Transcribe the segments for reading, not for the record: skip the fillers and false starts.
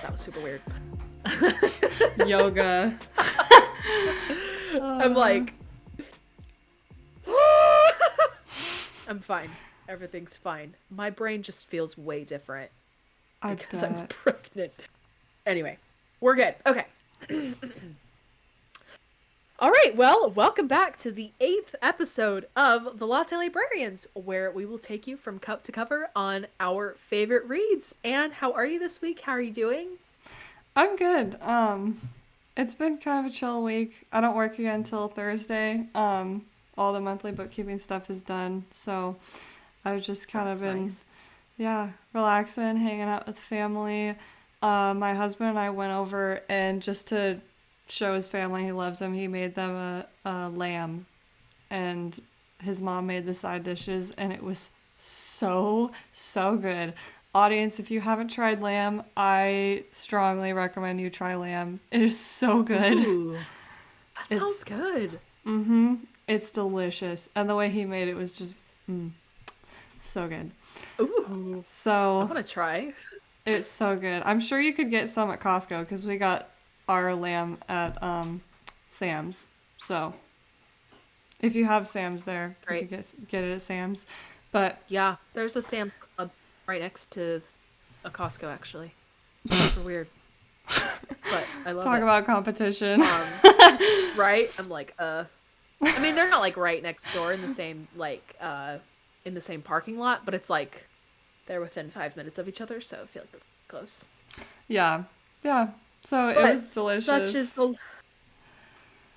That was super weird. Yoga. I'm like, I'm fine. Everything's fine. My brain just feels way different I because I'm bet. pregnant. Anyway, we're good. Okay. All right, well, welcome back to the 8th episode of the Latte Librarians, where we will take you from cup to cover on our favorite reads. And how are you this week? How are you doing? I'm good. It's been kind of a chill week. I don't work again until Thursday. All the monthly bookkeeping stuff is done, so I've just kind of That's been, nice. yeah, relaxing, hanging out with family. My husband and I went over, and just to show his family he loves them, he made them a lamb, and his mom made the side dishes, and it was so good. Audience, if you haven't tried lamb, I strongly recommend you try lamb. It is so good. Ooh, that sounds It's good. it's delicious, and the way he made it was just so good. Ooh, I So want to try. it's so good. I'm sure you could get some at Costco because we got our lamb at Sam's. So if you have Sam's there, you Great. could get it at Sam's. But Yeah, there's a Sam's Club right next to a Costco, actually. Super weird, but I love talk it. about competition. Right? I'm like, I mean, they're not like right next door in the same in the same parking lot, but it's like they're within 5 minutes of each other, so I feel like they're close. Yeah. Yeah. So it But was such is delicious. the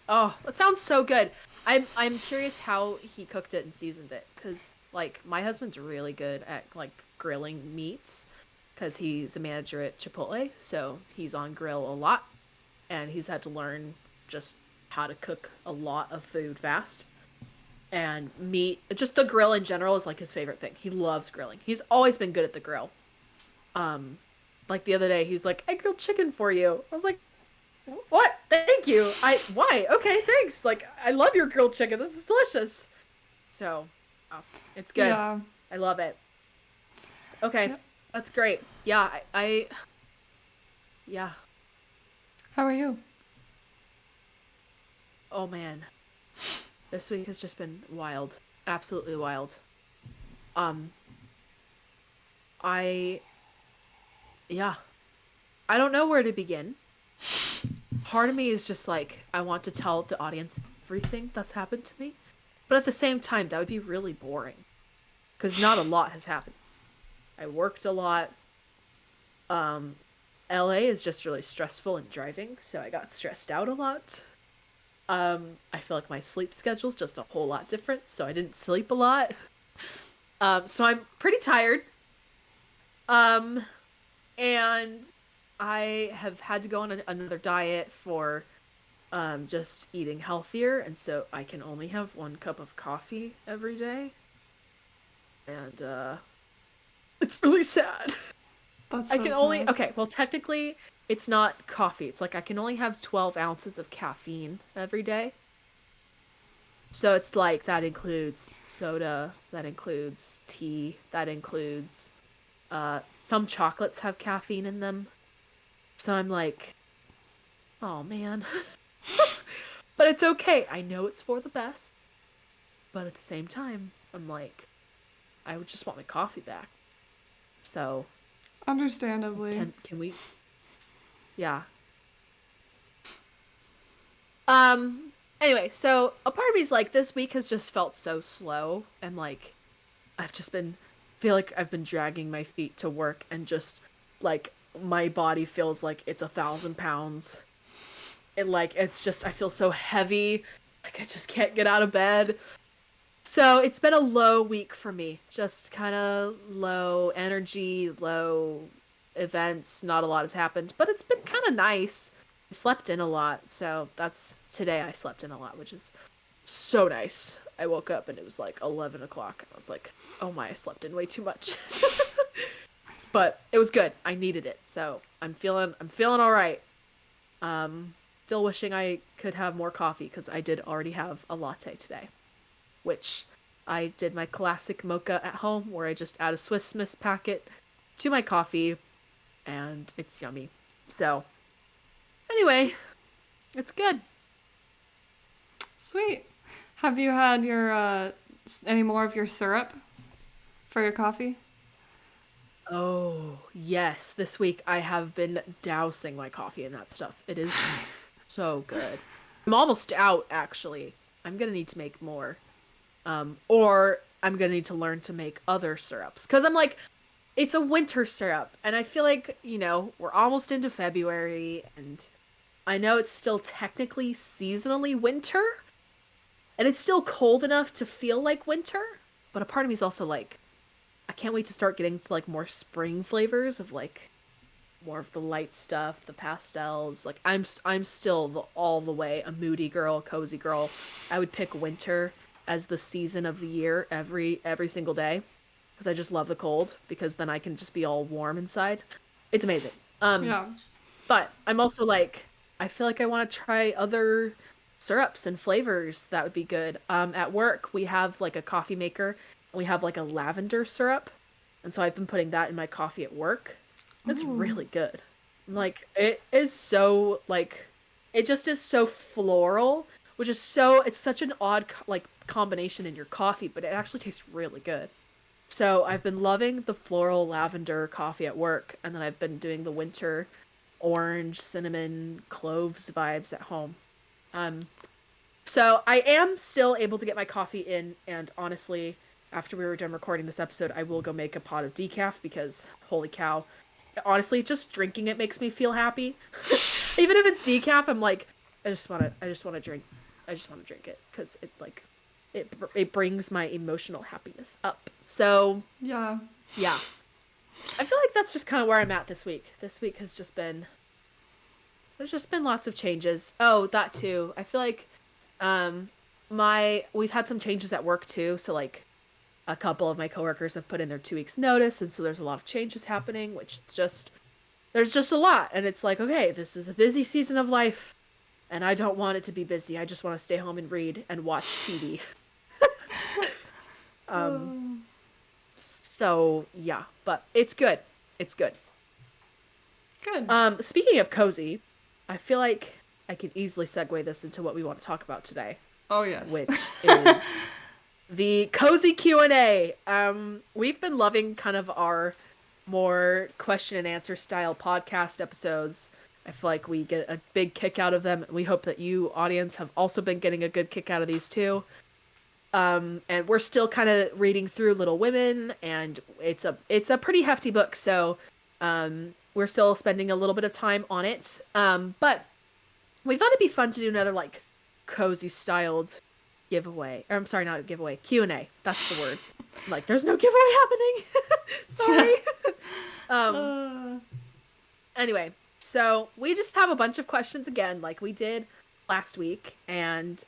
oh, that sounds so good. I'm curious how he cooked it and seasoned it, because like my husband's really good at like grilling meats, because he's a manager at Chipotle, so he's on grill a lot, and he's had to learn just how to cook a lot of food fast. And meat, just the grill in general is like his favorite thing. He loves grilling. He's always been good at the grill. Um, like the other day, he's like, "I grilled chicken for you." I was like, "What? Thank you. Why? Okay, thanks. Like, I love your grilled chicken. This is delicious." So, oh, it's good. Yeah. I love it. Okay, Yep. that's great. Yeah, yeah. How are you? Oh man, this week has just been wild. Absolutely wild. Um, I, yeah, I don't know where to begin. Part of me is just like, I want to tell the audience everything that's happened to me. But at the same time, that would be really boring. Because not a lot has happened. I worked a lot. Um, LA is just really stressful and driving, so I got stressed out a lot. I feel like my sleep schedule's just a whole lot different, so I didn't sleep a lot. So I'm pretty tired. Um, and I have had to go on another diet for just eating healthier, and so I can only have 1 cup of coffee every day, and it's really sad. That's I so can only sad. okay, well technically it's not coffee. It's like I can only have 12 ounces of caffeine every day. So it's like that includes soda, that includes tea, that includes some chocolates have caffeine in them. So I'm like, oh man. But it's okay. I know it's for the best. But at the same time, I'm like, I would just want my coffee back. So Understandably. can we yeah. Anyway, so a part of me's like this week has just felt so slow, and like I've just been feel like I've been dragging my feet to work, and just like my body feels like it's 1,000 pounds. It's just I feel so heavy, like I just can't get out of bed. So it's been a low week for me. Just kind of low energy, low events. Not a lot has happened, but it's been kind of nice. I slept in a lot, so that's today I slept in a lot, which is so nice. I woke up and it was like 11 o'clock. And I was like, oh my, I slept in way too much. But it was good. I needed it. So I'm feeling all right. Still wishing I could have more coffee because I did already have a latte today, which I did my classic mocha at home where I just add a Swiss Miss packet to my coffee and it's yummy. So, anyway, it's good. Sweet. Have you had your any more of your syrup for your coffee? Oh, yes. This week I have been dousing my coffee in that stuff. It is so good. I'm almost out, actually. I'm gonna need to make more. Or I'm gonna need to learn to make other syrups. Because I'm like, it's a winter syrup. And I feel like, we're almost into February. And I know it's still technically seasonally winter. And it's still cold enough to feel like winter. But a part of me is also like, I can't wait to start getting to like more spring flavors of like more of the light stuff, the pastels. Like I'm still all the way a moody girl, cozy girl. I would pick winter as the season of the year every single day because I just love the cold because then I can just be all warm inside. It's amazing. Um Yeah. but I'm also like I feel like I want to try other syrups and flavors that would be good. At work we have like a coffee maker and we have like a lavender syrup. And so I've been putting that in my coffee at work. It's Ooh. really good. Like it is so like it just is so floral, which is so it's such an odd like combination in your coffee, but it actually tastes really good. So I've been loving the floral lavender coffee at work, and then I've been doing the winter orange, cinnamon, cloves vibes at home. Um, so I am still able to get my coffee in, and honestly, after we were done recording this episode, I will go make a pot of decaf because holy cow, honestly, just drinking it makes me feel happy. Even if it's decaf, I'm like, I just want to drink, I just want to drink it because it like, it brings my emotional happiness up. So Yeah. yeah, I feel like that's just kind of where I'm at this week. This week has just been there's just been lots of changes. Oh, that too. I feel like um my we've had some changes at work too. So like a couple of my coworkers have put in their 2 weeks notice, and so there's a lot of changes happening, which it's just there's just a lot, and it's like okay, this is a busy season of life, and I don't want it to be busy. I just want to stay home and read and watch TV. um, Uh, so yeah, but it's good. It's good. good. Speaking of cozy, I feel like I can easily segue this into what we want to talk about today, Oh yes. which is the cozy Q&A. We've been loving kind of our more question and answer style podcast episodes. I feel like we get a big kick out of them. We hope that you audience have also been getting a good kick out of these too. And we're still kind of reading through Little Women, and it's a pretty hefty book, so we're still spending a little bit of time on it. But we thought it'd be fun to do another like cozy styled giveaway. Or, I'm sorry, not a giveaway. Q&A. That's the word. Like, there's no giveaway happening. Sorry. um. uh, Anyway, so we just have a bunch of questions again, like we did last week, and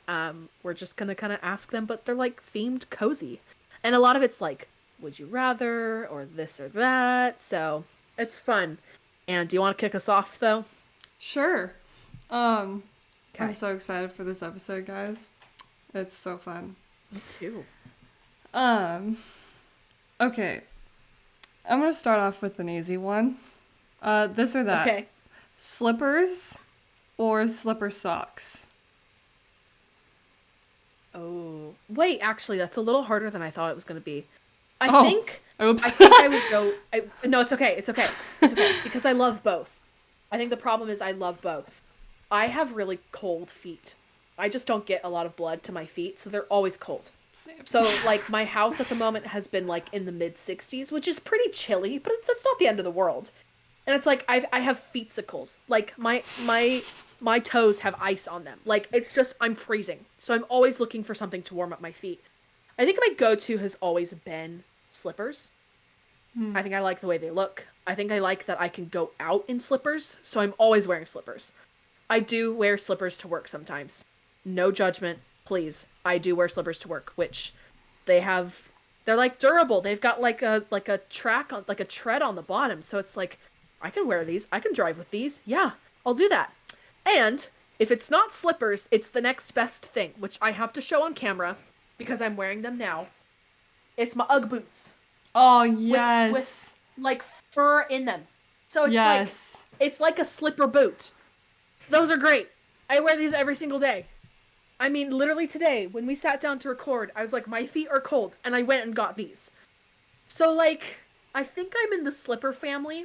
we're just gonna kind of ask them, but they're like themed cozy, and a lot of it's like, would you rather or this or that. So it's fun. And do you want to kick us off though? sure. Um, I'm Okay. so excited for this episode, guys. It's so fun. Me too. Um, okay. I'm gonna start off with an easy one. This or that. Okay. Slippers or slipper socks? Oh, wait, actually, that's a little harder than I thought it was going to be. I Oh, think oops. I think I would go no, it's okay. It's okay. It's okay because I love both. I think the problem is I love both. I have really cold feet. I just don't get a lot of blood to my feet, so they're always cold. Same. So, like my house at the moment has been like in the mid 60s, which is pretty chilly, but that's not the end of the world. And it's like I have feetsicles. Like my toes have ice on them. Like it's just I'm freezing. So I'm always looking for something to warm up my feet. I think my go-to has always been slippers. Hmm. I think I like the way they look. I think I like that I can go out in slippers, so I'm always wearing slippers. I do wear slippers to work sometimes. No judgment, please. I do wear slippers to work, which they have they're like durable. They've got like a track on like a tread on the bottom, so it's like I can wear these. I can drive with these. Yeah, I'll do that. And if it's not slippers, it's the next best thing, which I have to show on camera because I'm wearing them now. It's my UGG boots Oh, with yes. like fur in them. So Yes. it's like a slipper boot. Those are great. I wear these every single day. I mean, literally today, when we sat down to record, I was like, my feet are cold, and I went and got these. So, like, I think I'm in the slipper family,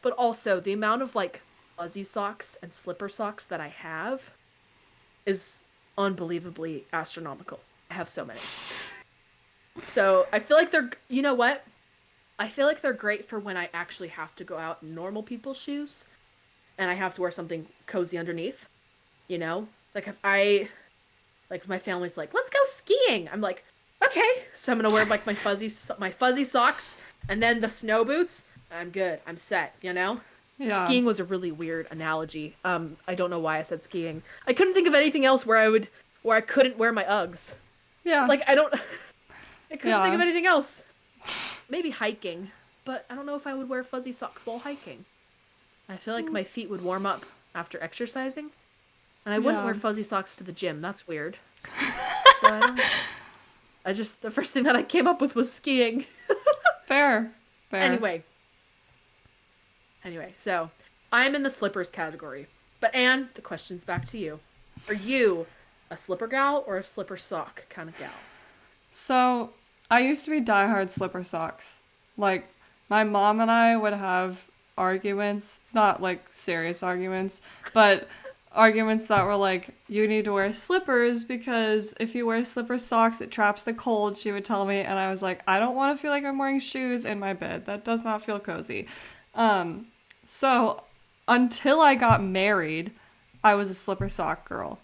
but also the amount of, like, fuzzy socks and slipper socks that I have is unbelievably astronomical. I have so many. So, I feel like you know what? I feel like they're great for when I actually have to go out in normal people's shoes and I have to wear something cozy underneath, you know? Like if my family's like, "Let's go skiing." I'm like, "Okay." So I'm going to wear like my fuzzy socks and then the snow boots. I'm good. I'm set, you know? Yeah. Skiing was a really weird analogy. I don't know why I said skiing. I couldn't think of anything else where I couldn't wear my Uggs. Yeah. Like I don't I couldn't think of Yeah. anything else. Maybe hiking, but I don't know if I would wear fuzzy socks while hiking. I feel like my feet would warm up after exercising, and I wouldn't wear Yeah. fuzzy socks to the gym. That's weird. So I don't. I just the first thing that I came up with was skiing. Fair. Fair. Anyway, so I'm in the slippers category. But Anne, the question's back to you. Are you a slipper gal or a slipper sock kind of gal? So, I used to be diehard slipper socks. Like, my mom and I would have arguments, not like serious arguments, but arguments that were like, you need to wear slippers because if you wear slipper socks, it traps the cold, she would tell me. And I was like, I don't want to feel like I'm wearing shoes in my bed. That does not feel cozy. So, until I got married, I was a slipper sock girl.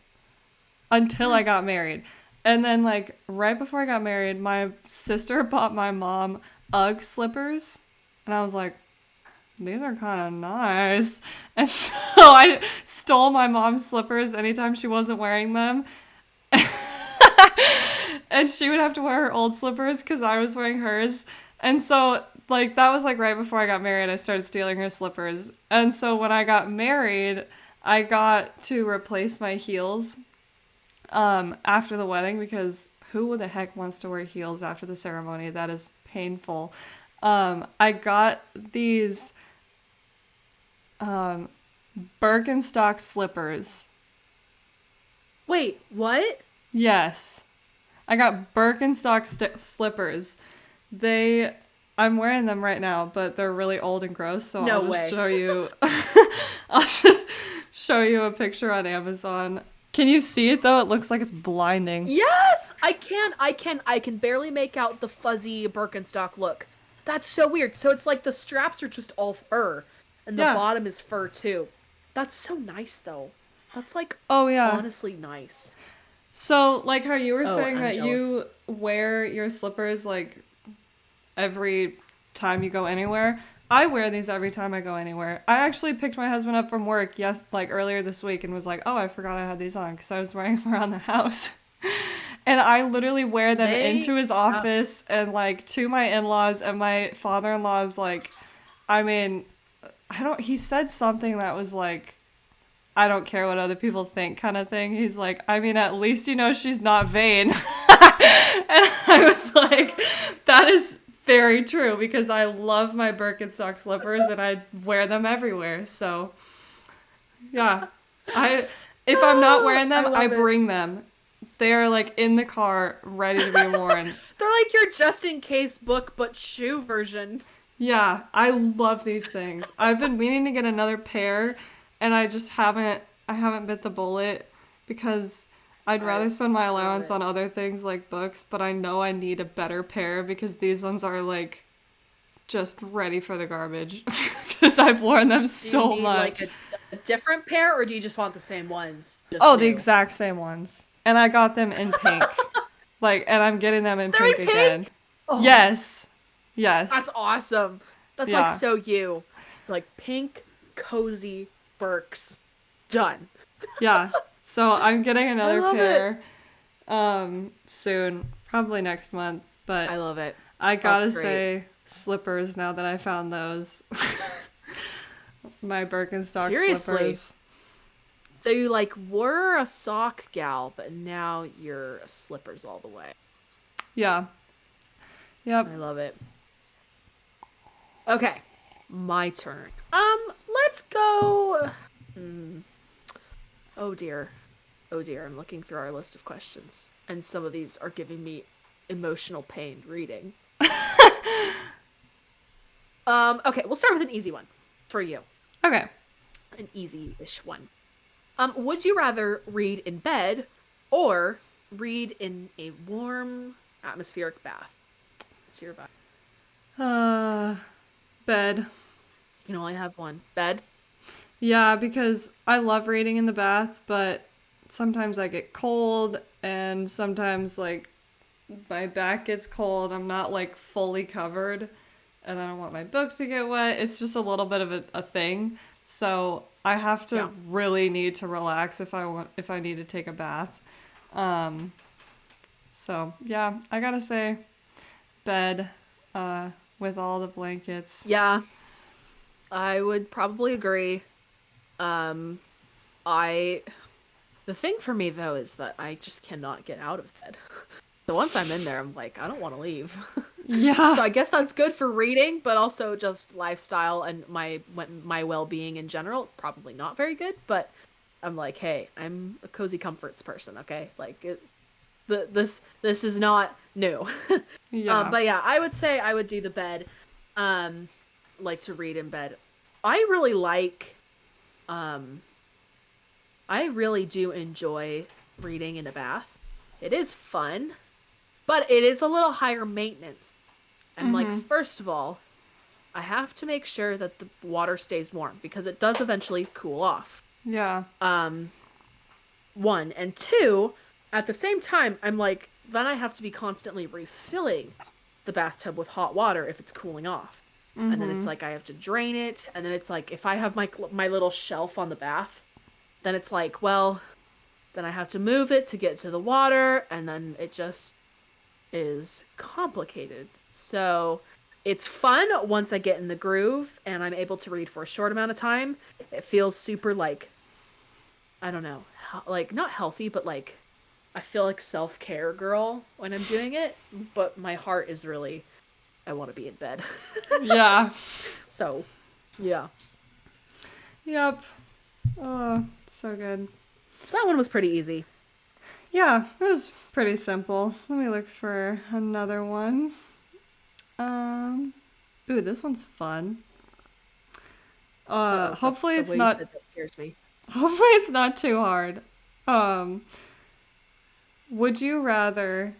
Until I got married. And then, like, right before I got married, my sister bought my mom Ugg slippers. And I was like, these are kind of nice. And so I stole my mom's slippers anytime she wasn't wearing them. And she would have to wear her old slippers because I was wearing hers. And so, like, that was like right before I got married, I started stealing her slippers. And so when I got married, I got to replace my heels after the wedding because who the heck wants to wear heels after the ceremony? That is painful. I got these Birkenstock slippers. Wait, what? Yes. I got Birkenstock slippers. I'm wearing them right now, but they're really old and gross, so No I'll just way. show you I'll just show you a picture on Amazon. Can you see it though? It looks like it's blinding. Yes, I can. I can barely make out the fuzzy Birkenstock look. That's so weird. So it's like the straps are just all fur, and the Yeah. bottom is fur too. That's so nice though. That's like Oh yeah. honestly nice. So like how you were Oh, saying I'm that jealous. you wear your slippers like every time you go anywhere. I wear these every time I go anywhere. I actually picked my husband up from work like earlier this week and was like, "Oh, I forgot I had these on because I was wearing them around the house." And I literally wear them They into his office and like to my in-laws and my father-in-law's like I mean, he said something that was like I don't care what other people think kind of thing. He's like, I mean, at least you know she's not vain. And I was like, that is very true because I love my Birkenstock slippers and I wear them everywhere. So, yeah. If I'm not wearing I them, I love it. bring them. They are like in the car ready to be worn. They're like your just in case book but shoe version. Yeah, I love these things. I've been meaning to get another pair and I haven't bit the bullet because I'd I rather spend my love allowance it. on other things like books, but I know I need a better pair because these ones are like just ready for the garbage because I've worn them Do you so need like much. a different pair or do you just want the same ones? Just Oh, the new. exact same ones. And I got them in pink. Like, and I'm getting them in They're pink in again. pink? Oh, Yes. Yes. that's awesome. That's like Yeah. so you. Like pink, cozy Birks. Done. Yeah. So I'm getting I another love it. pair soon, probably next month, but I love it. I That's gotta great. say slippers now that I found those. My Birkenstock Seriously. slippers. So you like were a sock gal, but now you're a slippers all the way. Yeah. Yep. I love it. Okay. My turn. Let's go. Mm, oh dear. Oh dear, I'm looking through our list of questions, and some of these are giving me emotional pain reading. Okay, we'll start with an easy one for you. Okay. An easy-ish one. Would you rather read in bed or read in a warm atmospheric bath? It's your vibe. Bed. You can only have one. Bed? Yeah, because I love reading in the bath, but sometimes I get cold and sometimes like my back gets cold. I'm not like fully covered and I don't want my book to get wet. It's just a little bit of a thing. So I have to Yeah. really need to relax if I need to take a bath. Um so yeah, I gotta say bed, with all the blankets. Yeah, I would probably agree. Um, I the thing for me though is that I just cannot get out of bed. So once I'm in there, I'm like, I don't want to leave. So Yeah. I guess that's good for reading, but also just lifestyle and my well-being in general. Probably not very good, but I'm like, hey, I'm a cozy comforts person, okay? Like this is not new. Yeah. But yeah, I would say I would do the bed. Um, like to read in bed. I really like um I really do enjoy reading in a bath. It is fun, but it is a little higher maintenance. I'm like, Mhm. first of all, I have to make sure that the water stays warm because it does eventually cool off. Yeah. Um, one and two, at the same time, I'm like, then I have to be constantly refilling the bathtub with hot water if it's cooling off. And then it's Mhm. like I have to drain it, and then it's like if I have my little shelf on the bath, then it's like, well, then I have to move it to get to the water, and then it just is complicated. So it's fun once I get in the groove and I'm able to read for a short amount of time. It feels super like, I don't know, like not healthy, but like I feel like self-care girl when I'm doing it, but my heart is really I want to be in bed. Yeah. So, yeah. Yep. Oh, so good. So that one was pretty easy. Yeah, it was pretty simple. Let me look for another one. Um, ooh, this one's fun. Uh-oh, Hopefully the it's way you not said that scares me. hopefully it's not too hard. Um, would you rather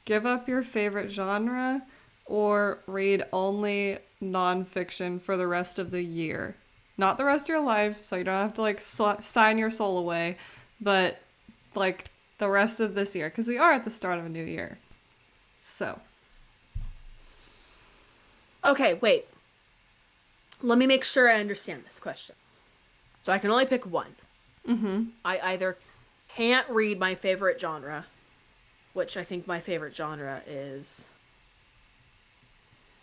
give up your favorite genre or read only nonfiction for the rest of the year? Not the rest of your life, so you don't have to like sign your soul away, but like the rest of this year, because we are at the start of a new year. So, Okay, wait. Let me make sure I understand this question. So I can only pick one. mm-hmm. I either can't read my favorite genre, which I think my favorite genre is.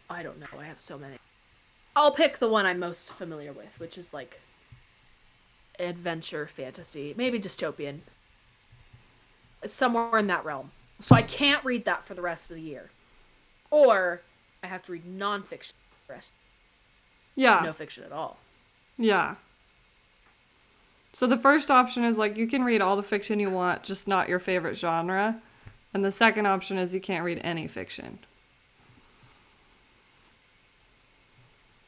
I don't know, I have so many. I'll pick the one I'm most familiar with, which is like adventure fantasy, maybe dystopian. It's somewhere in that realm. So I can't read that for the rest of the year. Or I have to read nonfiction for the rest. Yeah, No fiction at all. yeah. So the first option is like you can read all the fiction you want, just not your favorite genre. And the second option is you can't read any fiction.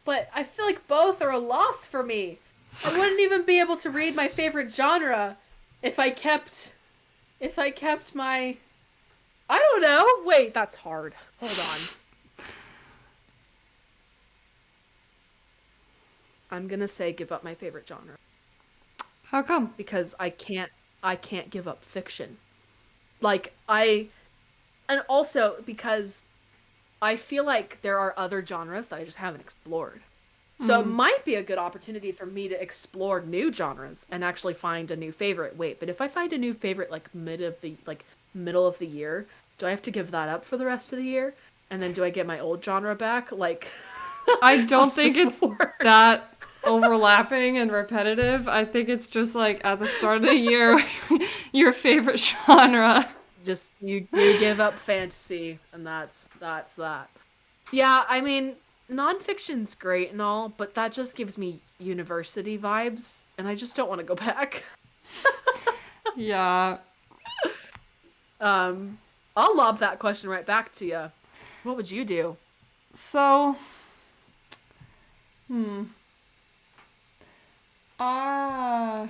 But I feel like both are a loss for me. I wouldn't even be able to read my favorite genre if I kept my I don't know. Wait, that's hard. Hold on. I'm gonna say give up my favorite genre How come? because I can't give up fiction. Like I and also because I feel like there are other genres that I just haven't explored. So it Mm. might be a good opportunity for me to explore new genres and actually find a new favorite. Wait, but if I find a new favorite middle of the year, do I have to give that up for the rest of the year? And then do I get my old genre back? Like I how don't does think this it's work? that overlapping and repetitive. I think it's just like at the start of the year, your favorite genre. Just you give up fantasy and that's that. Yeah, I mean, nonfiction's great and all, but that just gives me university vibes, and I just don't want to go back. Yeah. Um, I'll lob that question right back to you. What would you do? So, hmm. Ah.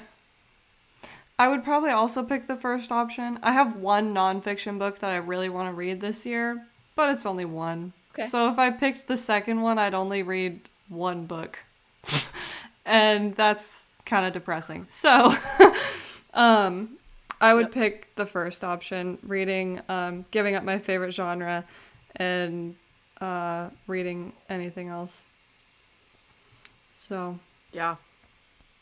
I would probably also pick the first option. I have one nonfiction book that I really want to read this year, but it's only one. Okay. So if I picked the second one, I'd only read one book. And that's kind of depressing. So, um, I would Yep. pick the first option, reading, giving up my favorite genre, and reading anything else. So, Yeah.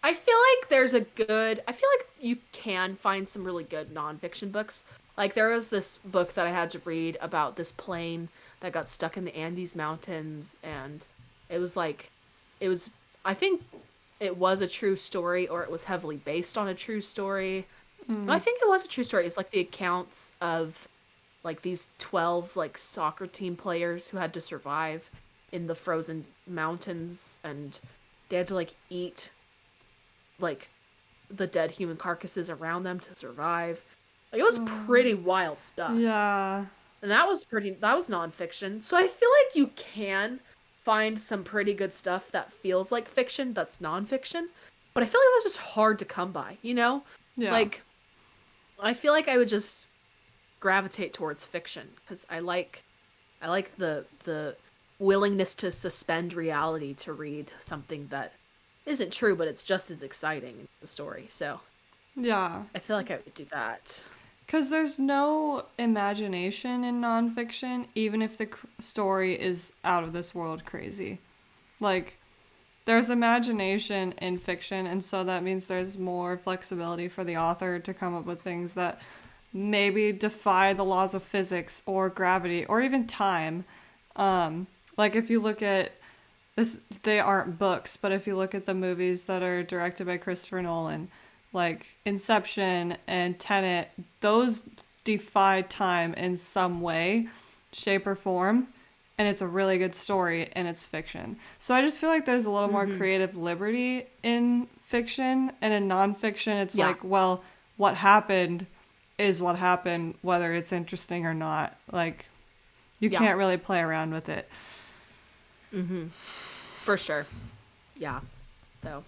I feel like I feel like you can find some really good nonfiction books. Like there was this book that I had to read about this plane that got stuck in the Andes Mountains, and it was like, it was, I think it was a true story, or it was heavily based on a true story. No, I mm, think it was a true story. It's like the accounts of like these 12 like soccer team players who had to survive in the frozen mountains, and they had to like eat like the dead human carcasses around them to survive. Like it was pretty wild stuff. yeah, And that was nonfiction. So I feel like you can find some pretty good stuff that feels like fiction that's nonfiction. But I feel like that's just hard to come by, you know? yeah. Like I feel like I would just gravitate towards fiction because I like the willingness to suspend reality to read something that isn't true, but it's just as exciting in the story. So Yeah. I feel like I would do that. Because there's no imagination in nonfiction, even if the story is out of this world crazy. Like, there's imagination in fiction, and so that means there's more flexibility for the author to come up with things that maybe defy the laws of physics or gravity or even time. Like, if you look at this, they aren't books, but if you look at the movies that are directed by Christopher Nolan, like Inception and Tenet, those defy time in some way, shape, or form. And it's a really good story and it's fiction. So I just feel like there's a little more Mm-hmm. creative liberty in fiction. And in nonfiction, it's Yeah. like, well, what happened is what happened, whether it's interesting or not. Like, you Yeah. can't really play around with it. Mm-hmm. For sure. Yeah. So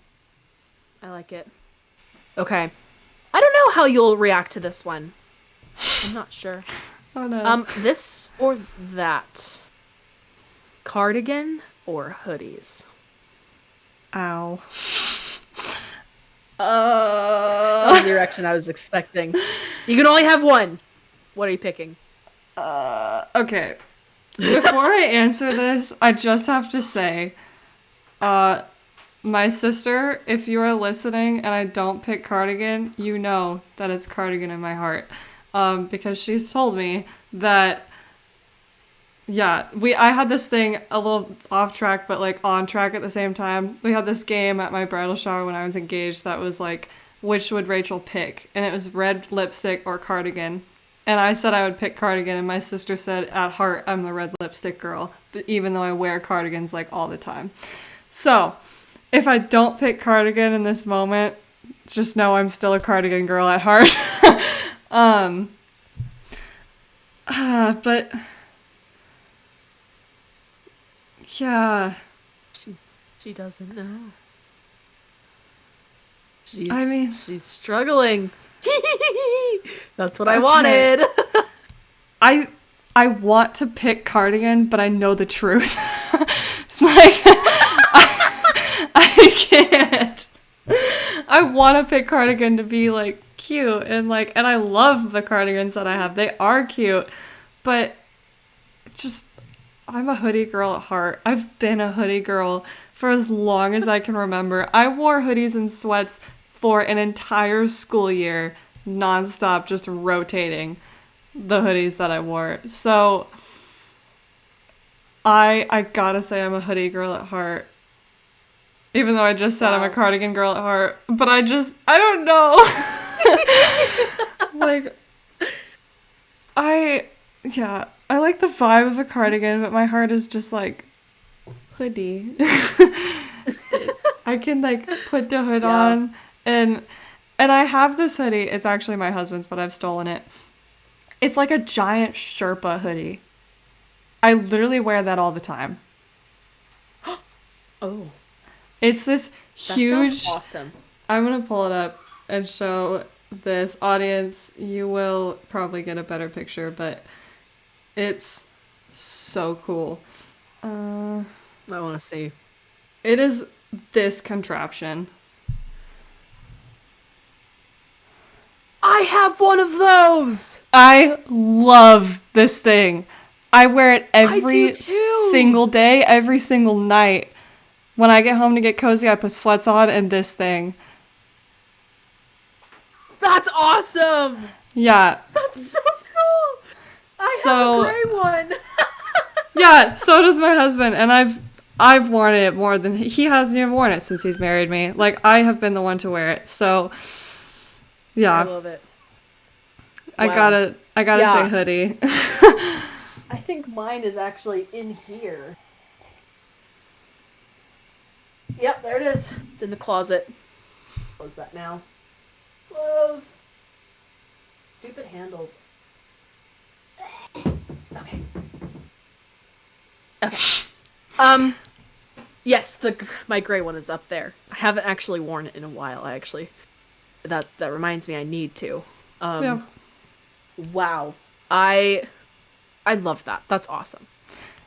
I like it. Okay. I don't know how you'll react to this one. I'm not sure. Oh no. This or that. Cardigan or hoodies? Ow. That was the direction I was expecting. You can only have one. What are you picking? Okay. Before I answer this, I just have to say, uh, my sister, if you are listening and I don't pick cardigan, you know that it's cardigan in my heart. Because she's told me that, yeah, I had this thing a little off track, but like on track at the same time. We had this game at my bridal shower when I was engaged that was like, which would Rachel pick? And it was red lipstick or cardigan. And I said I would pick cardigan, and my sister said, at heart, I'm the red lipstick girl, but even though I wear cardigans like all the time. So, if I don't pick cardigan in this moment, just know I'm still a cardigan girl at heart. um, but yeah, She doesn't know. I mean, She's struggling. That's what I okay, wanted. I I want to pick cardigan, but I know the truth. It's like I can't. I want to pick cardigan to be like cute and like, and I love the cardigans that I have. They are cute, but it's just, I'm a hoodie girl at heart. I've been a hoodie girl for as long as I can remember. I wore hoodies and sweats for an entire school year, nonstop, just rotating the hoodies that I wore. So I gotta say I'm a hoodie girl at heart. Even though I just said I'm a Wow. cardigan girl at heart. But I don't know. Like, yeah, I like the vibe of a cardigan, but my heart is just like hoodie. I can like put the hood Yeah. on and I have this hoodie. It's actually my husband's, but I've stolen it. It's like a giant Sherpa hoodie. I literally wear that all the time. Oh, It's this that sounds huge. awesome. I'm gonna pull it up and show this audience. You will probably get a better picture, but it's so cool. Uh, I want to see. it is this contraption. I have one of those. I love this thing. I wear it I do every too. single day, every single night. When I get home to get cozy, I put sweats on and this thing. That's awesome. Yeah. That's so cool. I So- have a gray one. Yeah, so does my husband, and I've worn it more than he hasn't even worn it since he's married me. Like I have been the one to wear it. So I yeah, love it. I Wow. gotta Yeah. say hoodie. I think mine is actually in here. Yep, there it is. It's in the closet. Close that now. Close. Stupid handles. Okay. Okay. Yes, my gray one is up there. I haven't actually worn it in a while. That reminds me I need to. Yeah. Wow. I love that. That's awesome.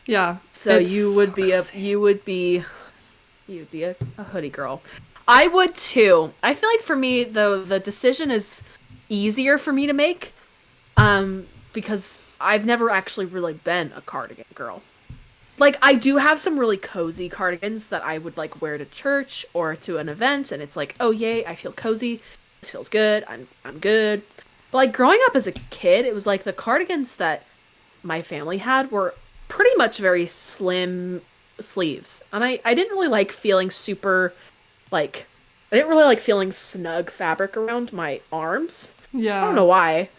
Yeah. So it's you would so be cozy. you'd be a hoodie girl. I would too. I feel like for me though the decision is easier for me to make because I've never actually really been a cardigan girl. Like I do have some really cozy cardigans that I would like wear to church or to an event and it's like, "Oh yay, I feel cozy. This feels good. I'm good." But like growing up as a kid, it was like the cardigans that my family had were pretty much very slim sleeves. And I didn't really like feeling super, like, I didn't really like feeling snug fabric around my arms. Yeah. I don't know why.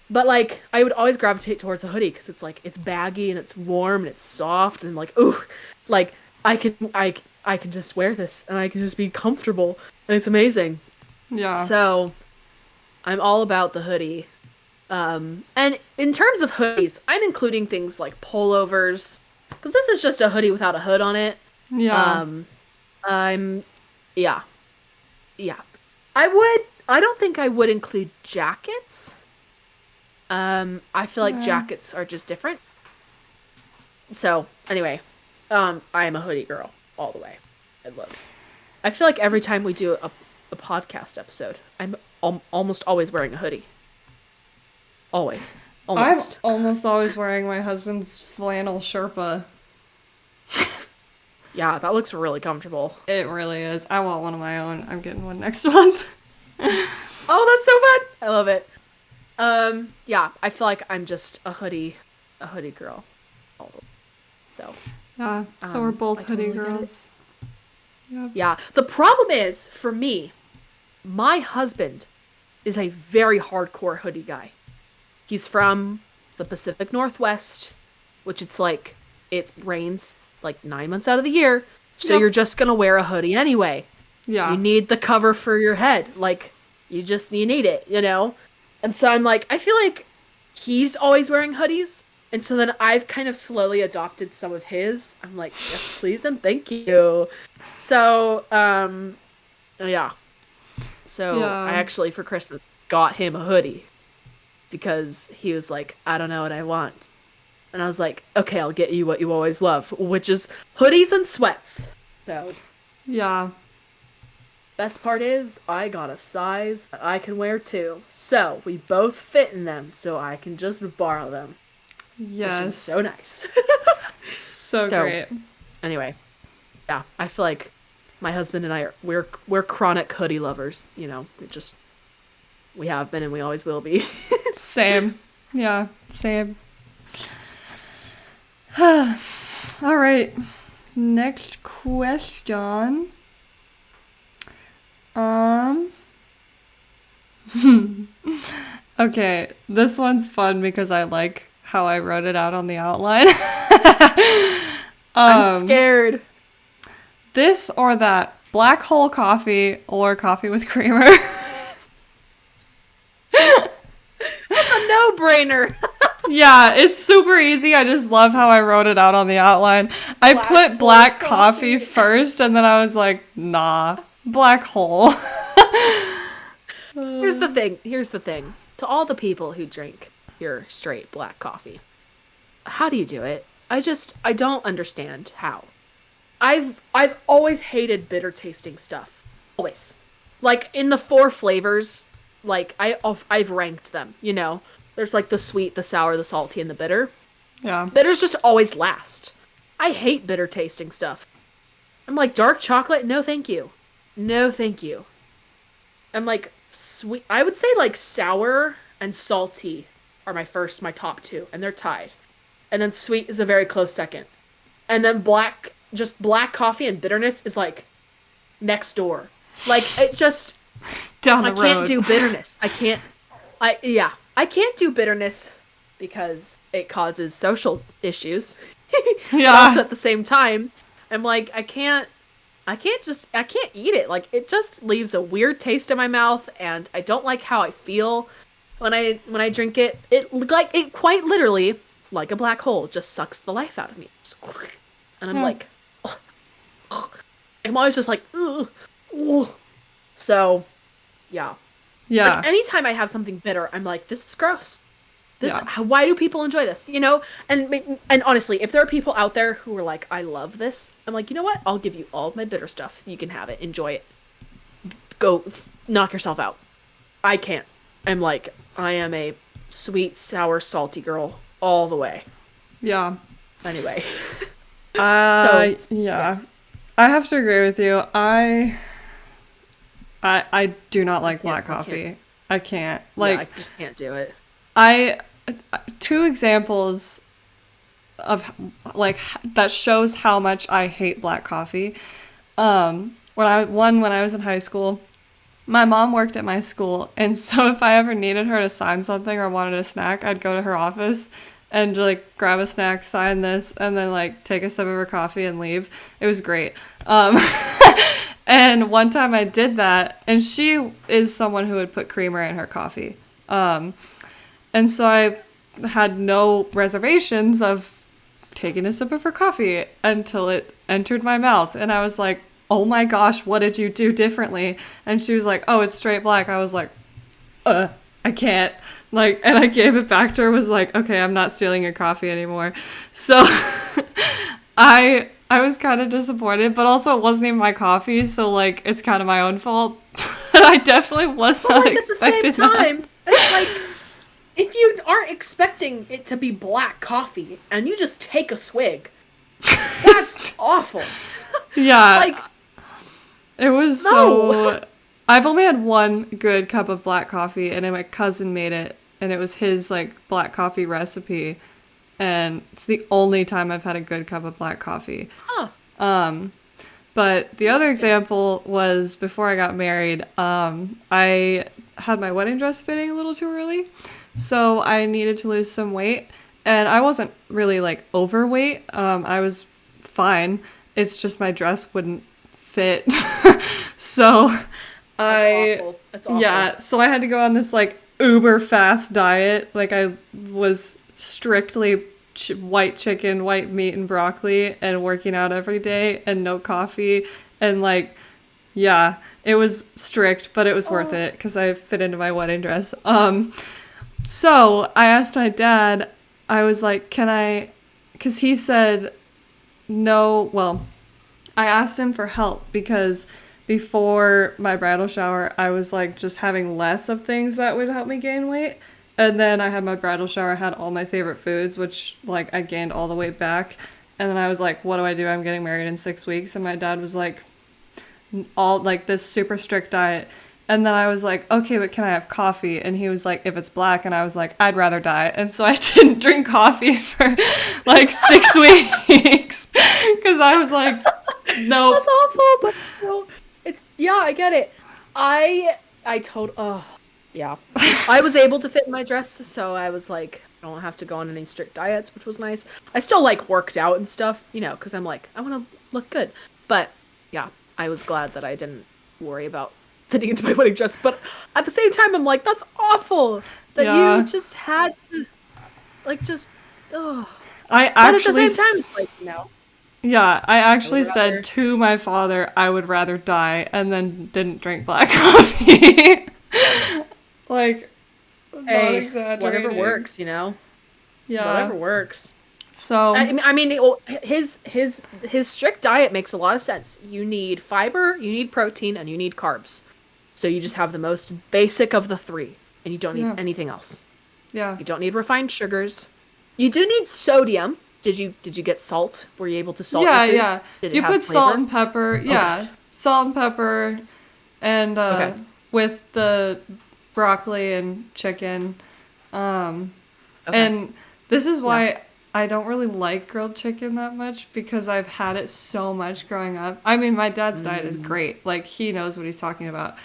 But, like, I would always gravitate towards a hoodie because it's, like, it's baggy and it's warm and it's soft and, like, ooh, like, I can just wear this and I can just be comfortable and it's amazing. Yeah. So, I'm all about the hoodie. And in terms of hoodies, I'm including things like pullovers, because this is just a hoodie without a hood on it. Yeah. I'm, yeah, yeah. I don't think I would include jackets. I feel like Yeah. jackets are just different. So, anyway, I am a hoodie girl all the way. I feel like every time we do a podcast episode, I'm almost always wearing a hoodie. Always. Almost. I'm almost always wearing my husband's flannel Sherpa. Yeah, that looks really comfortable. It really is. I want one of my own. I'm getting one next month. Oh, that's so fun! I love it. Yeah, I feel like I'm just a hoodie girl. So, Yeah. So we're I both hoodie totally get it. girls. Yep. yeah. The problem is, for me, my husband is a very hardcore hoodie guy. He's from the Pacific Northwest, which it's like, it rains like 9 months out of the year, so Yep. you're just gonna wear a hoodie anyway. Yeah. You need the cover for your head. Like, you need it, you know? And so I'm like, I feel like he's always wearing hoodies. And so then I've kind of slowly adopted some of his. I'm like, yes, please and thank you. So, yeah. So Yeah. I actually, for Christmas, got him a hoodie. Because he was like, I don't know what I want. And I was like, okay, I'll get you what you always love, which is hoodies and sweats. So, Yeah. best part is, I got a size that I can wear too. So, we both fit in them, so I can just borrow them. Yes. Which is so nice. So So- great. Anyway, yeah, I feel like my husband and I we're chronic hoodie lovers, you know. We have been and we always will be. Same. Yeah, same. All right. Next question. Okay, this one's fun because I like how I wrote it out on the outline. I'm Um, scared. this or that, black hole coffee or coffee with creamer. That's a no-brainer. Yeah, it's super easy. I just love how I wrote it out on the outline. I Black put hole black coffee coffee. first, and then I was like, nah, black hole. Here's the thing. Here's the thing. To all the people who drink your straight black coffee, how do you do it? I don't understand how. I've always hated bitter tasting stuff. Always. Like in the four flavors, like I've ranked them, you know. There's like the sweet, the sour, the salty, and the bitter. Yeah. Bitters just always last. I hate bitter tasting stuff. I'm like dark chocolate, no thank you. No thank you. I'm like sweet. I would say like sour and salty are my top two, and they're tied. And then sweet is a very close second. And then black, just black coffee and bitterness is like next door. Like it just, Down I the can't road. do bitterness. I can't do bitterness because it causes social issues. But also Yeah. at the same time, I'm like I can't eat it. Like it just leaves a weird taste in my mouth and I don't like how I feel when I drink it. It quite literally like a black hole just sucks the life out of me. And I'm Yeah. like I'm always just like ugh, ugh. So, yeah. Yeah. Like anytime I have something bitter, I'm like this is gross. This Yeah. why do people enjoy this? You know? And honestly, if there are people out there who are like I love this, I'm like, "You know what? I'll give you all of my bitter stuff. You can have it. Enjoy it. Go knock yourself out." I can't. I'm like I am a sweet, sour, salty girl all the way. Yeah. Anyway. So, yeah. Yeah. I have to agree with you. I do not like black I can't. coffee. I can't. Yeah, I Like just can't do it. I two examples of like that shows how much I hate black coffee. When I was in high school, my mom worked at my school, and so if I ever needed her to sign something or wanted a snack, I'd go to her office and like grab a snack, sign this, and then like take a sip of her coffee and leave. It was great. Um, and one time I did that, and she is someone who would put creamer in her coffee. And so I had no reservations of taking a sip of her coffee until it entered my mouth. And I was like, oh my gosh, what did you do differently? And she was like, oh, it's straight black. I was like, I can't. Like, and I gave it back to her, was like, okay, I'm not stealing your coffee anymore. So I was kind of disappointed, but also it wasn't even my coffee, so like it's kind of my own fault. I definitely was But not like at the same expecting that. time, it's like if you aren't expecting it to be black coffee and you just take a swig, that's awful. Yeah, Like, it was no. so. I've only had one good cup of black coffee, and then my cousin made it, and it was his like black coffee recipe, and it's the only time I've had a good cup of black coffee. Huh. But the other example was before I got married. I had my wedding dress fitting a little too early, so I needed to lose some weight, and I wasn't really like overweight. I was fine. It's just my dress wouldn't fit, so That's awful. That's awful. yeah. So I had to go on this like uber fast diet. Like I was strictly white chicken, white meat, and broccoli, and working out every day, and no coffee, and like, yeah, it was strict, but it was worth it because I fit into my wedding dress. So I asked my dad. I was like, "Can I?" Because he said no. Well, I asked him for help because before my bridal shower, I was like just having less of things that would help me gain weight. And then I had my bridal shower, I had all my favorite foods, which like I gained all the weight back. And then I was like, what do I do? I'm getting married in 6 weeks. And my dad was like, all like this super strict diet. And then I was like, okay, but can I have coffee? And he was like, if it's black. And I was like, I'd rather die. And so I didn't drink coffee for like 6 weeks because I was like, nope. That's awful, but no, it's yeah, I get it. I told oh yeah. I was able to fit in my dress, so I was like don't have to go on any strict diets, which was nice. I still like worked out and stuff, you know, because I'm like, I want to look good. But yeah, I was glad that I didn't worry about fitting into my wedding dress. But at the same time, I'm like, that's awful that you Yeah. just had to, like, just, oh. I But at the actually same time, it's like, Yeah, I I would actually said rather. to my father I would rather die and then didn't drink black coffee. Like, not Hey, whatever exaggerating. works, you know? Yeah. Whatever works. So, Well, his strict diet makes a lot of sense. You need fiber, you need protein, and you need carbs. So you just have the most basic of the three, and you don't need yeah. anything else. Yeah. You don't need refined sugars. You do need sodium. Did you get salt? Were you able to salt your Yeah, food? yeah. Did it You have put salt flavor? and pepper. Okay. Yeah. Salt and pepper and Okay. with the broccoli and chicken. Um Okay. And this is Yeah. why I don't really like grilled chicken that much because I've had it so much growing up. I mean, my dad's diet is Mm. great. Like, he knows what he's talking about.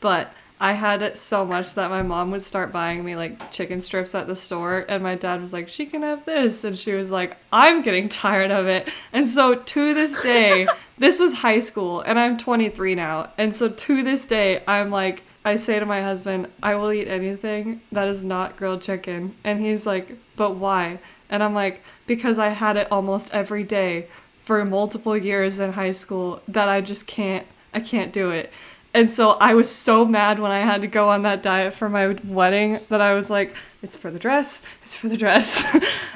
But I had it so much that my mom would start buying me like chicken strips at the store. And my dad was like, she can have this. And she was like, I'm getting tired of it. And so to this day, this was high school and I'm 23 now. And so to this day, I'm like, I say to my husband, I will eat anything that is not grilled chicken. And he's like, but why? And I'm like, because I had it almost every day for multiple years in high school that I can't do it. And so I was so mad when I had to go on that diet for my wedding that I was like, it's for the dress, it's for the dress.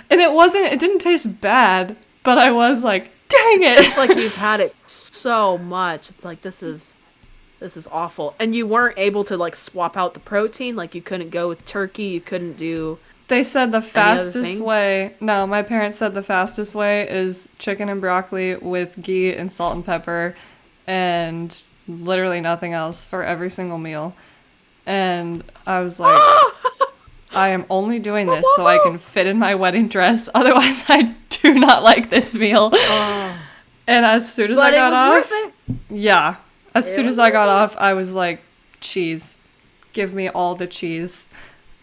And it didn't taste bad, but I was like, dang It's it. like you've had it so much. It's like this is awful. And you weren't able to like swap out the protein, like you couldn't go with turkey, you couldn't do They said the any other fastest thing. way, no, my parents said the fastest way is chicken and broccoli with ghee and salt and pepper and literally nothing else for every single meal. And I was like, I am only doing That's this so I can awful. fit in my wedding dress. Otherwise, I do not like this meal. Oh, And as soon as I but it got was worth off, it. yeah, as It soon was as I got worth it. off, I was like, cheese. Give me all the cheese.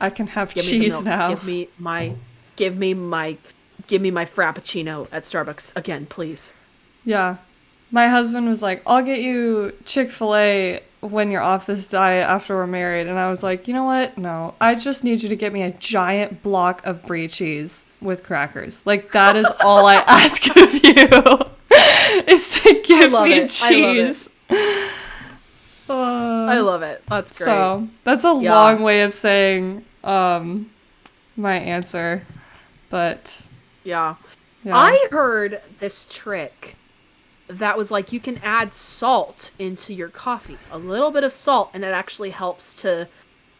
I can have Give me the cheese milk. now. Give me my give me my frappuccino at Starbucks again, please. Yeah. My husband was like, I'll get you Chick-fil-A when you're off this diet after we're married. And I was like, you know what? No, I just need you to get me a giant block of brie cheese with crackers. Like, that is all I ask of you is to I give love me it. I love it. cheese. I Uh, love it. That's great. so that's a Yeah. long way of saying my answer. But Yeah. yeah. I heard this trick that was like you can add salt into your coffee. A little bit of salt and it actually helps to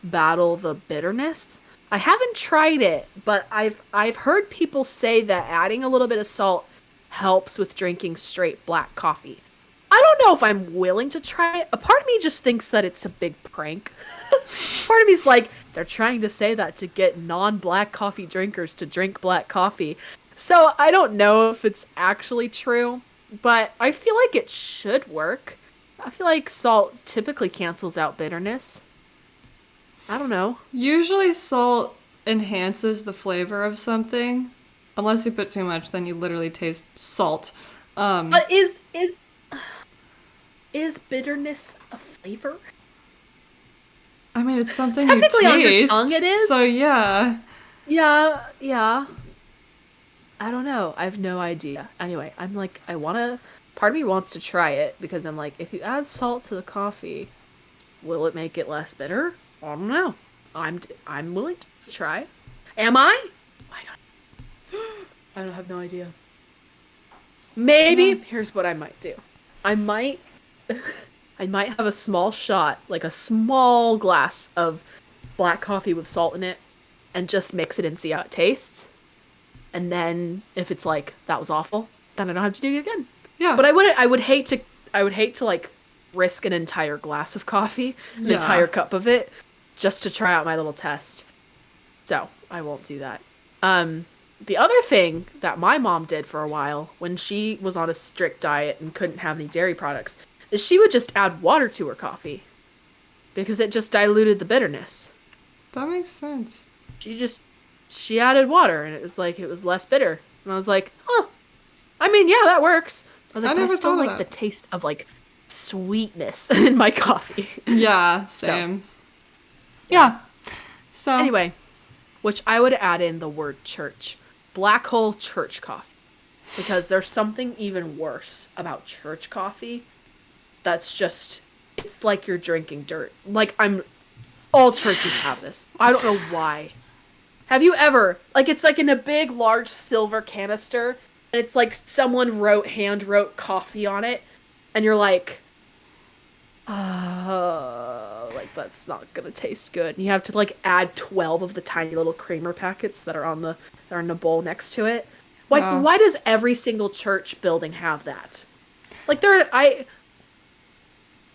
battle the bitterness. I haven't tried it, but I've heard people say that adding a little bit of salt helps with drinking straight black coffee. I don't know if I'm willing to try it. A part of me just thinks that it's a big prank. Part of me's like, they're trying to say that to get non-black coffee drinkers to drink black coffee. So I don't know if it's actually true, but I feel like it should work. I feel like salt typically cancels out bitterness. I don't know. Usually salt enhances the flavor of something. Unless you put too much, then you literally taste salt. Um, But is bitterness a flavor? I mean, it's something you Technically on your tongue taste. it is. So yeah. Yeah, yeah. I don't know. I have no idea. Anyway, I'm like, I wanna. Part of me wants to try it because I'm like, if you add salt to the coffee, will it make it less bitter? I don't know. I'm willing to try. Am I? I I don't have no idea. Maybe Yeah. here's what I might do. I might I might have a small shot, like a small glass of black coffee with salt in it, and just mix it and see how it tastes. And then if it's like that was awful, then I don't have to do it again. Yeah. But I would hate to like risk an entire glass of coffee, an Yeah. entire cup of it, just to try out my little test. So I won't do that. The other thing that my mom did for a while when she was on a strict diet and couldn't have any dairy products is she would just add water to her coffee because it just diluted the bitterness. That makes sense. She just she added water, and it was less bitter. And I was like, huh. I mean, yeah, that works. I was I like, but I never still thought of like the that. taste of like sweetness in my coffee. Yeah, So, same. yeah. Yeah. So, Anyway, which I would add in the word church. Black hole church coffee. Because there's something even worse about church coffee that's just, it's like you're drinking dirt. Like, all churches have this. I don't know why. Have you ever, like, it's like in a big, large silver canister, and it's like someone hand wrote coffee on it, and you're like, like that's not gonna taste good. And you have to like add 12 of the tiny little creamer packets that are that are in the bowl next to it. Like, wow. why does every single church building have that? Like, I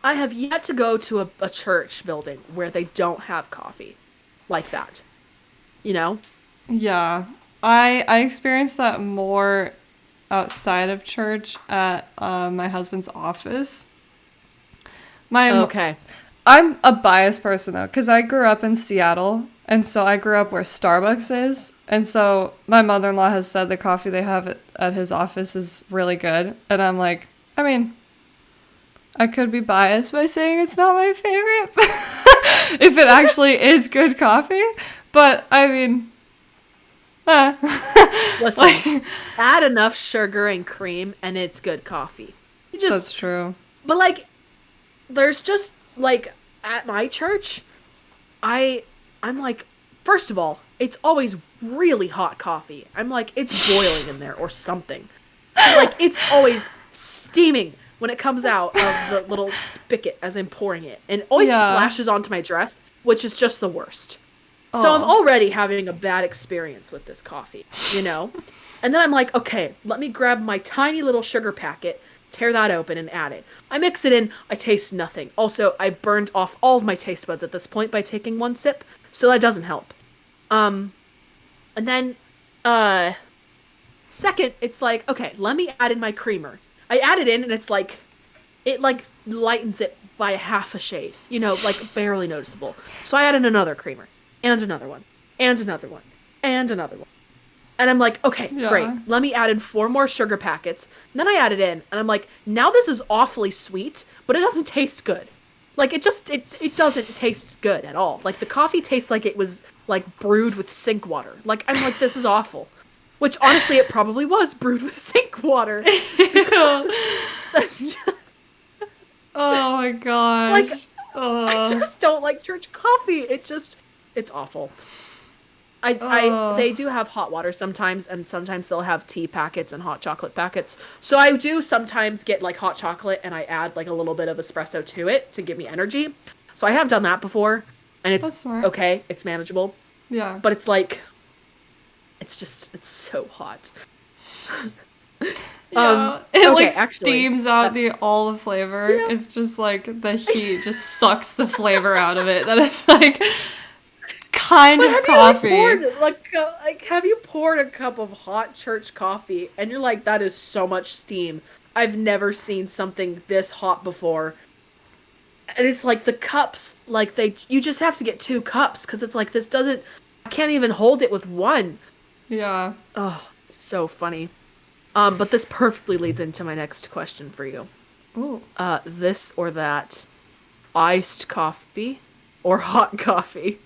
have yet to go to a church building where they don't have coffee like that. You know? Yeah. I experienced that more outside of church at my husband's office. My Okay. I'm a biased person though, because I grew up in Seattle, and so I grew up where Starbucks is, and so my mother-in-law has said the coffee they have at his office is really good, and I'm like, I mean, I could be biased by saying it's not my favorite, if it actually is good coffee, but I mean, Listen, like add enough sugar and cream and it's good coffee. You just, that's true. but like, there's just like at my church, I I'm like, first of all, it's always really hot coffee. I'm like, it's boiling in there or something. Like it's always steaming when it comes out of the little spigot as I'm pouring it. And it always Yeah. splashes onto my dress, which is just the worst. So I'm Oh. already having a bad experience with this coffee, you know? And then I'm like, okay, let me grab my tiny little sugar packet, tear that open, and add it. I mix it in, I taste nothing. Also, I burned off all of my taste buds at this point by taking one sip, so that doesn't help. Um, and then, uh, second, it's like, okay, let me add in my creamer. I add it in, and it like lightens it by a half a shade, you know, like barely noticeable. So I add in another creamer, and another one, and another one, and another one. And I'm like, okay, great. Yeah. Let me add in 4 more sugar packets. And then I add it in, and I'm like, now this is awfully sweet, but it doesn't taste good. Like it doesn't taste good at all. Like the coffee tastes like it was like brewed with sink water. Like I'm like, this is awful. Which honestly, it probably was brewed with sink water because that's just, Oh my like gosh. I Oh. just don't like church coffee. It's awful. They Oh. do have hot water sometimes, and sometimes they'll have tea packets and hot chocolate packets. So I do sometimes get like hot chocolate and I add like a little bit of espresso to it to give me energy. So I have done that before, and it's That's smart. okay, it's manageable. Yeah. But it's like it's so hot. Yeah. It like Okay, actually, steams out the all the flavor. yeah. It's just like the heat just sucks the flavor out of it. That is like kind But of have you like coffee. poured have you poured a cup of hot church coffee and you're like that is so much steam. I've never seen something this hot before. And it's like the cups like they you just have to get 2 cups cuz it's like this doesn't I can't even hold it with one. Yeah. Oh, it's so funny. But this perfectly leads into my next question for you. Ooh. This or that iced coffee or hot coffee?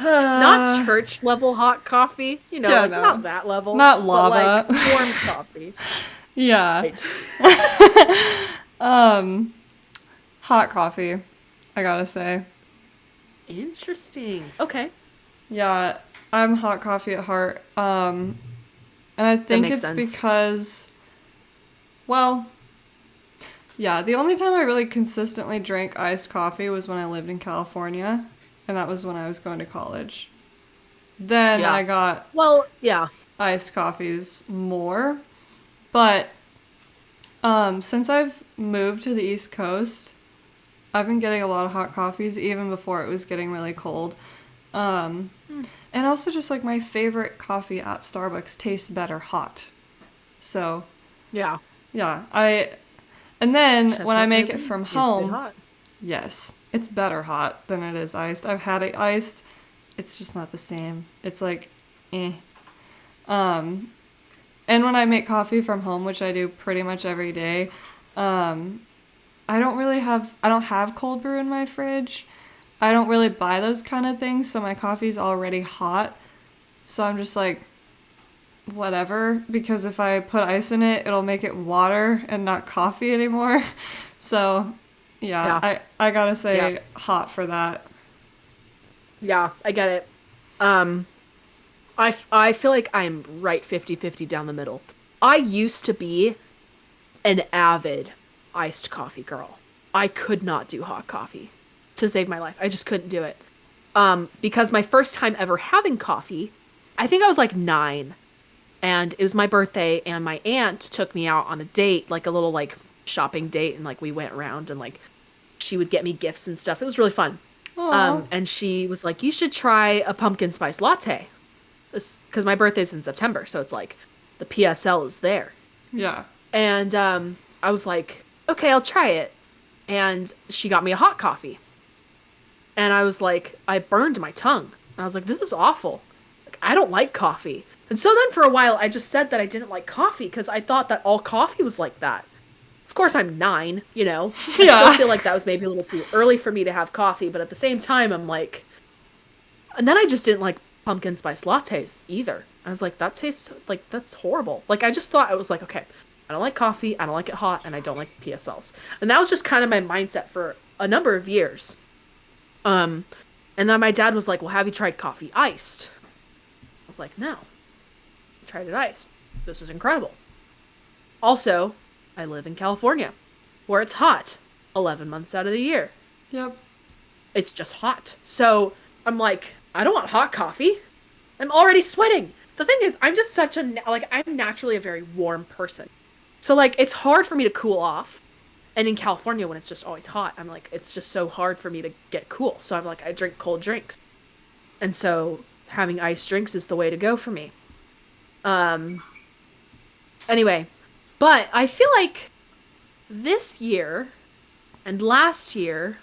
Not church level hot coffee, you know, Yeah, like not no. that level, Not but like lava. warm coffee. Yeah. Right. Um hot coffee, I gotta say. Interesting. Okay, Yeah, I'm hot coffee at heart. And I that think makes it's sense. because, well, yeah, the only time I really consistently drank iced coffee was when I lived in California, and that was when I was going to college. Then Yeah. I got Well, yeah. iced coffees more, but since I've moved to the East Coast, I've been getting a lot of hot coffees even before it was getting really cold. Um, Hmm. and also just like my favorite coffee at Starbucks tastes better hot. So, Yeah. yeah, and then when I Chestnut make it gravy from is good home, hot. yes, it's better hot than it is iced. I've had it iced it's just not the same. It's like, eh. Um, and when I make coffee from home, which I do pretty much every day, um, I don't have cold brew in my fridge. I don't really buy those kind of things, so my coffee's already hot. So I'm just like, whatever, because if I put ice in it, it'll make it water and not coffee anymore. So, yeah, Yeah. I gotta Yeah. say hot for that. Yeah, I get it. Um, I feel like I'm right 50-50 down the middle. I used to be an avid iced coffee girl. I could not do hot coffee to save my life. I just couldn't do it. Because my first time ever having coffee, I think I was like 9, and it was my birthday, and my aunt took me out on a date, like a little like shopping date, and like we went around and like she would get me gifts and stuff. It was really fun. Oh, And she was like, "You should try a pumpkin spice latte." This because my birthday's in September, so it's like the PSL is there. yeah. And I was like, "Okay, I'll try it." And she got me a hot coffee. And I was like, I burned my tongue. And I was like, "This is awful. Like, I don't like coffee." And so then for a while, I just said that I didn't like coffee because I thought that all coffee was like that. Of course, I'm 9, you know. I still Yeah. feel like that was maybe a little too early for me to have coffee, but at the same time, I'm like, and then I just didn't like pumpkin spice lattes either. I was like, that tastes like that's horrible. Like I just thought I was like, okay, I don't like coffee, I don't like it hot, and I don't like PSLs. And that was just kind of my mindset for a number of years. Um, and then my dad was like, "Well, have you tried coffee iced?" I was like, "No, I tried it iced. This is incredible." Also, I live in California, where it's hot 11 months out of the year. Yep. It's just hot. So I'm like, I don't want hot coffee. I'm already sweating. The thing is, I'm just such a, like, I'm naturally a very warm person. So, like, it's hard for me to cool off. And in California, when it's just always hot, I'm like, it's just so hard for me to get cool. So I'm like, I drink cold drinks. And so having iced drinks is the way to go for me. Um, anyway, but I feel like this year and last year,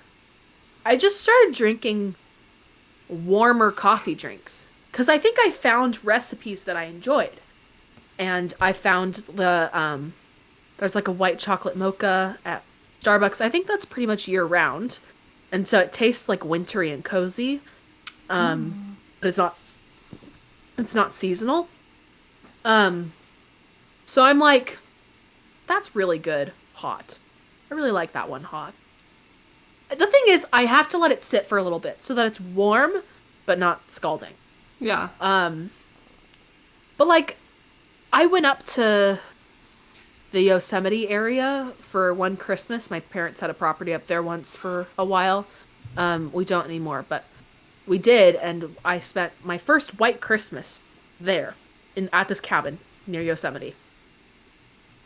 I just started drinking warmer coffee drinks because I think I found recipes that I enjoyed. And I found there's like a white chocolate mocha at Starbucks. I think that's pretty much year round. And so it tastes like wintry and cozy. But it's not seasonal. Um so I'm like, that's really good hot. I really like that one hot. The thing is, I have to let it sit for a little bit so that it's warm but not scalding. Yeah. Um but like I went up to the Yosemite area for one Christmas. My parents had a property up there once for a while. We don't anymore, but we did, and I spent my first white Christmas there in at this cabin near Yosemite.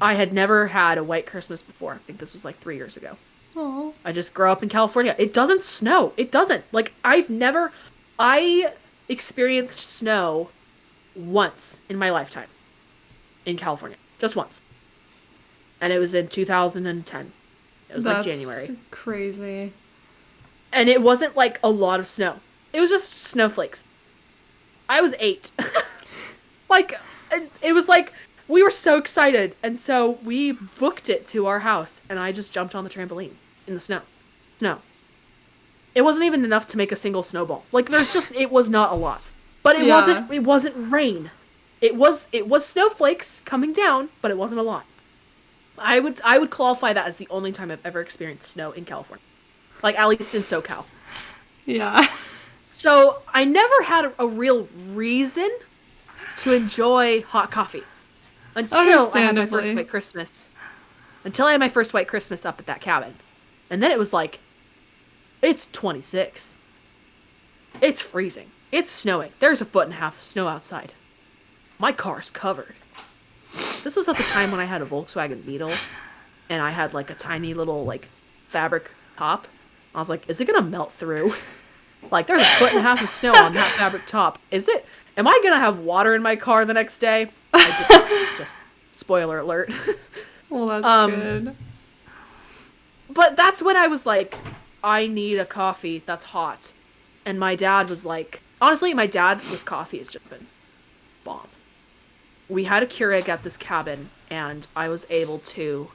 I had never had a white Christmas before. I think this was like 3 years ago. Oh. I just grew up in California. It doesn't snow. It doesn't. Like I experienced snow once in my lifetime in California. Just once. And it was in 2010. It was like That's January. crazy. And it wasn't like a lot of snow. It was just snowflakes. I was 8. Like, it was like, we were so excited. And so we booked it to our house. And I just jumped on the trampoline in the snow. No. It wasn't even enough to make a single snowball. Like, it was not a lot. But Yeah. it wasn't rain. It was snowflakes coming down, but it wasn't a lot. I would qualify that as the only time I've ever experienced snow in California. Like, at least in SoCal. Yeah. So I never had a real reason to enjoy hot coffee until I had my first Understandably. white Christmas. Until I had my first white Christmas up at that cabin. And then it was like, it's 26. It's freezing. It's snowing. There's 1.5 feet of snow outside. My car's covered. This was at the time when I had a Volkswagen Beetle and I had like a tiny little like fabric top. I was like, is it gonna melt through? Like, there's 1.5 feet of snow on that fabric top. Am I gonna have water in my car the next day? I did not. Just spoiler alert. Well, that's Um, good. but that's when I was like, I need a coffee that's hot. And my dad was like, Honestly, my dad with coffee has just been bomb. We had a Keurig at this cabin, and I was able to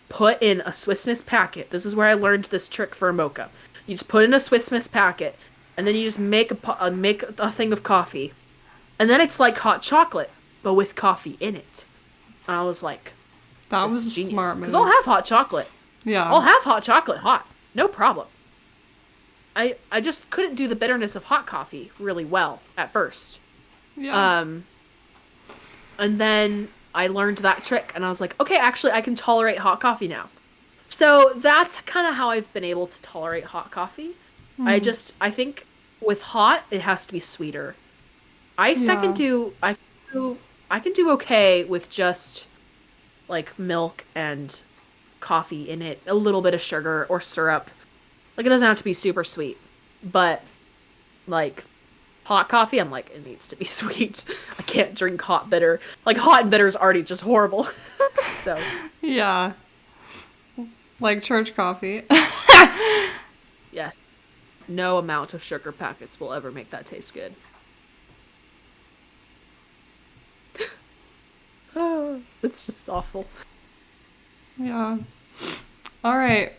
put in a Swiss Miss packet. This is where I learned this trick for a mocha. You just put in a Swiss Miss packet, and then you just make a thing of coffee, and then it's like hot chocolate, but with coffee in it. And I was like, That this was a is genius. smart move. Because I'll have hot chocolate. Yeah. I'll have hot chocolate hot. No problem. I just couldn't do the bitterness of hot coffee really well at first. Yeah. And then I learned that trick, and I was like, okay, actually, I can tolerate hot coffee now. So that's kind of how I've been able to tolerate hot coffee. I think with hot, it has to be sweeter. Iced, Yeah. I can do okay with just like milk and coffee in it, a little bit of sugar or syrup. Like, it doesn't have to be super sweet, but like hot coffee, I'm like, it needs to be sweet. I can't drink hot bitter. Like, hot and bitter is already just horrible. So Yeah. Like church coffee. yes, no amount of sugar packets will ever make that taste good. It's just awful. Yeah. All right.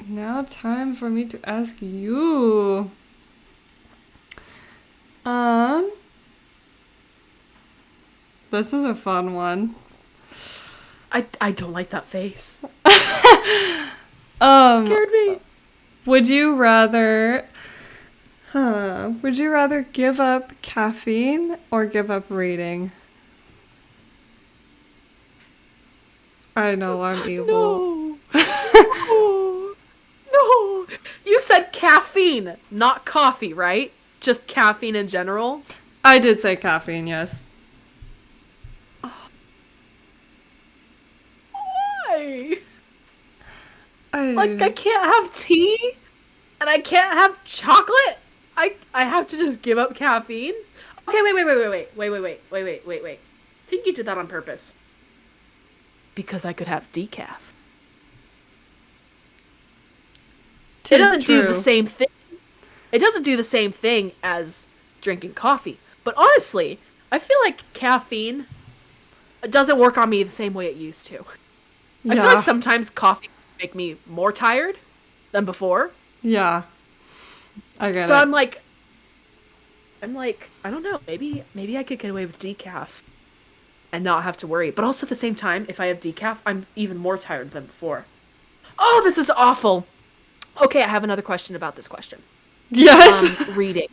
Now time for me to ask you. This is a fun one. I don't like that face. Um, Scared me. would you rather give up caffeine or give up reading? I know I'm evil. No. No. No. You said caffeine, not coffee, right? Just caffeine in general? I did say caffeine, yes. Why? I Like, I can't have tea and I can't have chocolate. I have to just give up caffeine. Okay, wait. I think you did that on purpose. Because I could have decaf. It doesn't do the same thing. It doesn't do the same thing as drinking coffee. But honestly, I feel like caffeine doesn't work on me the same way it used to. I feel like sometimes coffee make me more tired than before. Yeah. I get it. So I'm like, I don't know, maybe I could get away with decaf and not have to worry. But also at the same time, if I have decaf, I'm even more tired than before. Oh, this is awful. Okay, I have another question about this question. Yes. Reading.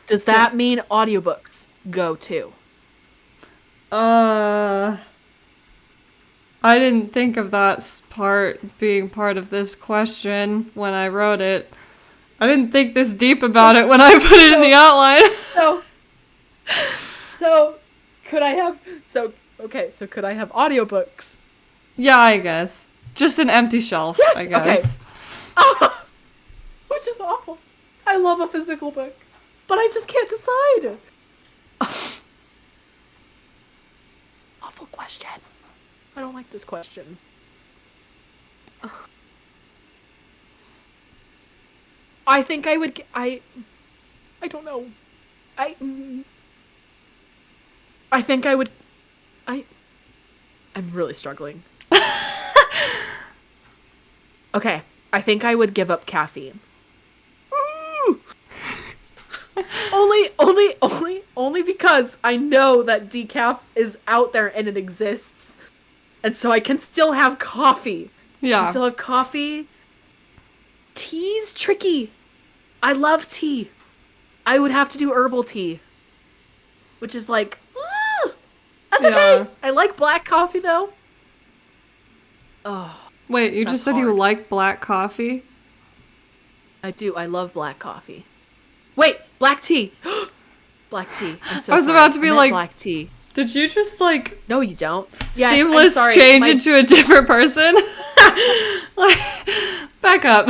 Does that mean audiobooks go too? I didn't think of that part being part of this question when I wrote it. I didn't think this deep about it when I put it in the outline. So could I have could I have audiobooks? Yeah, I guess. Just an empty shelf, Yes, I guess. Okay. Which is awful. I love a physical book, but I just can't decide. Awful question. I don't like this question. I think I would. I don't know. I think I would. I'm really struggling. Okay, I think I would give up caffeine. Only because I know that decaf is out there and it exists. And so I can still have coffee. Yeah. I still have coffee. Tea's tricky. I love tea. I would have to do herbal tea. Which is like, that's okay. I like black coffee though. Oh. Wait, you just said you like black coffee? I do. I love black coffee. Wait, black tea. Black tea. I'm so I was sorry. about to be like, black tea. Did you just like No, you don't. Yes, seamless change into a different person? Back up.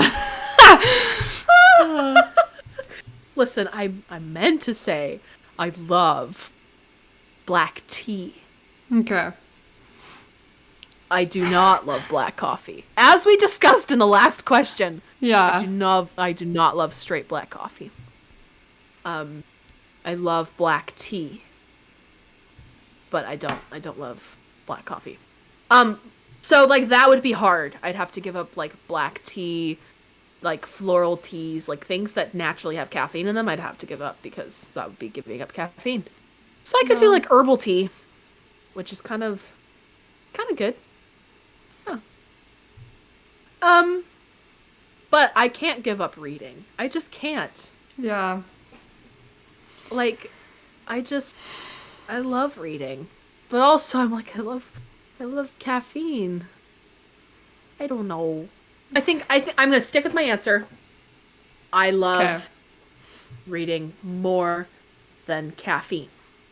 Listen, I meant to say I love black tea. Okay. I do not love black coffee. As we discussed in the last question. Yeah. I do not love straight black coffee. I love black tea, but I don't love black coffee. Um, so like that would be hard. I'd have to give up like black tea, like floral teas, like things that naturally have caffeine in them. I'd have to give up because that would be giving up caffeine. So I could do Yeah. like herbal tea, which is kind of good. Yeah. Um, but I can't give up reading. I just can't. Yeah. Like, I love reading, but also I'm like I love caffeine. I don't know. I think I'm gonna stick with my answer. I Okay. love reading more than caffeine,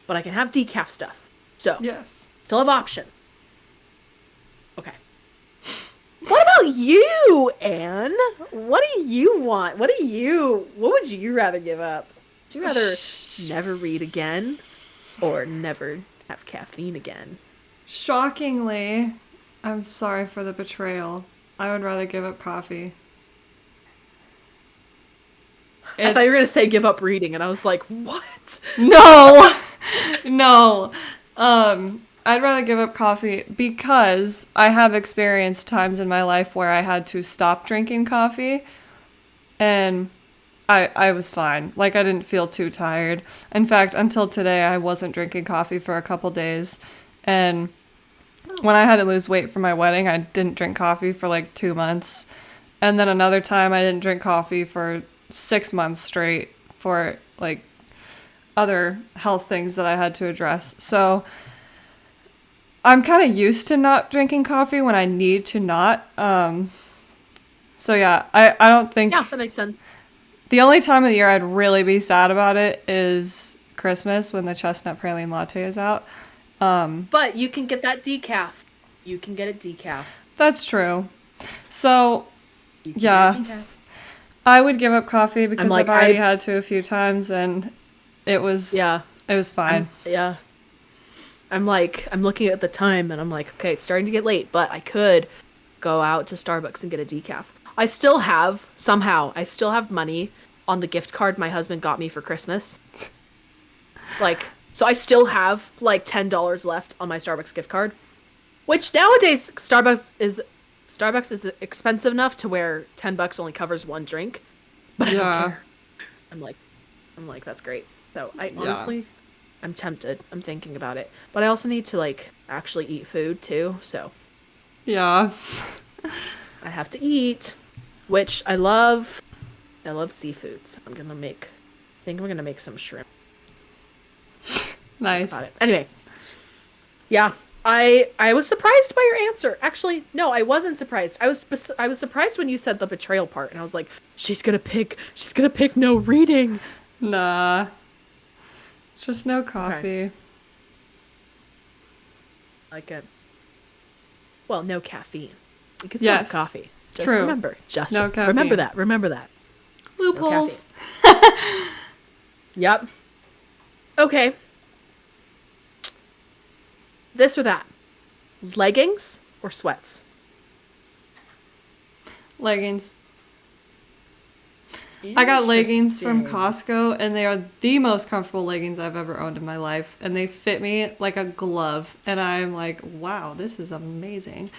but I can have decaf stuff. So Yes. still have options. Okay. What about you, Anne? What do you want? What would you rather give up? Would you rather never read again or never have caffeine again? Shockingly, I'm sorry for the betrayal. I would rather give up coffee. I thought you were gonna It's say give up reading, and I was like, what? no, no. I'd rather give up coffee because I have experienced times in my life where I had to stop drinking coffee, and I was fine. Like I didn't feel too tired. In fact, until today, I wasn't drinking coffee for a couple days, and when I had to lose weight for my wedding, I didn't drink coffee for like 2 months. And then another time I didn't drink coffee for 6 months straight for like other health things that I had to address. So I'm kind of used to not drinking coffee when I need to not. So yeah, I don't Yeah, think that makes sense. the only time of the year I'd really be sad about it is Christmas when the chestnut praline latte is out. But you can get that decaf. You can get it decaf. That's true. So You can get it yeah, decaf. I would give up coffee I'm because like I've already had to a few times and it was yeah. it was fine. Yeah. I'm looking at the time and I'm like, okay, it's starting to get late, but I could go out to Starbucks and get a decaf. I still have money on the gift card my husband got me for Christmas. Like, so I still have like $10 left on my Starbucks gift card, which nowadays Starbucks is expensive enough to where $10 only covers one drink, but I don't Yeah. care. I'm like I'm like that's great. So I Yeah. honestly I'm tempted. I'm thinking about it. But I also need to like actually eat food too, so Yeah. I have to eat, which I love. I love seafood. So I think I'm gonna make some shrimp. Think Nice. about it. Anyway, yeah. I was surprised by your answer. Actually, no, I wasn't surprised. I was surprised when you said the betrayal part and I was like, she's gonna pick no reading. Nah. Just no Okay. coffee. Like a well, no caffeine. You can still have Yes. coffee. Just True. remember. Just No remember caffeine. that. Remember that. No Loopholes. caffeine. Yep. Okay. This or that. Leggings or sweats? Leggings. I got leggings from Interesting. Costco and they are the most comfortable leggings I've ever owned in my life. And they fit me like a glove. And I'm like, wow, this is amazing.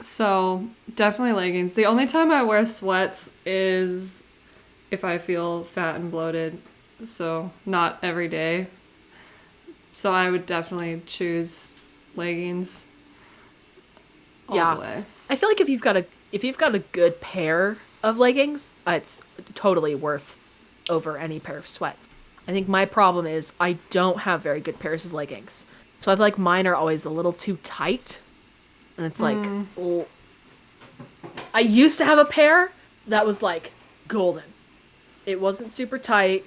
So definitely leggings. The only time I wear sweats is if I feel fat and bloated. So not every day. So I would definitely choose leggings all Yeah. the way. I feel like if you've got a good pair of leggings, it's totally worth over any pair of sweats. I think my problem is I don't have very good pairs of leggings. So I feel like mine are always a little too tight. And it's like, oh. I used to have a pair that was like golden. It wasn't super tight.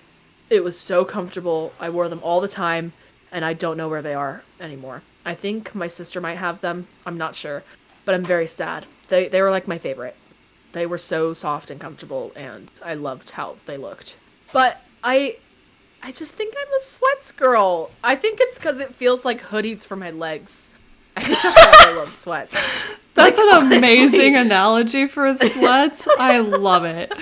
It was so comfortable. I wore them all the time, and I don't know where they are anymore. I think my sister might have them. I'm not sure, but I'm very sad. They were like my favorite. They were so soft and comfortable, and I loved how they looked. But I just think I'm a sweats girl. I think it's because it feels like hoodies for my legs. I think that's why I love sweats. That's Like, an honestly. amazing analogy for sweats. I love it.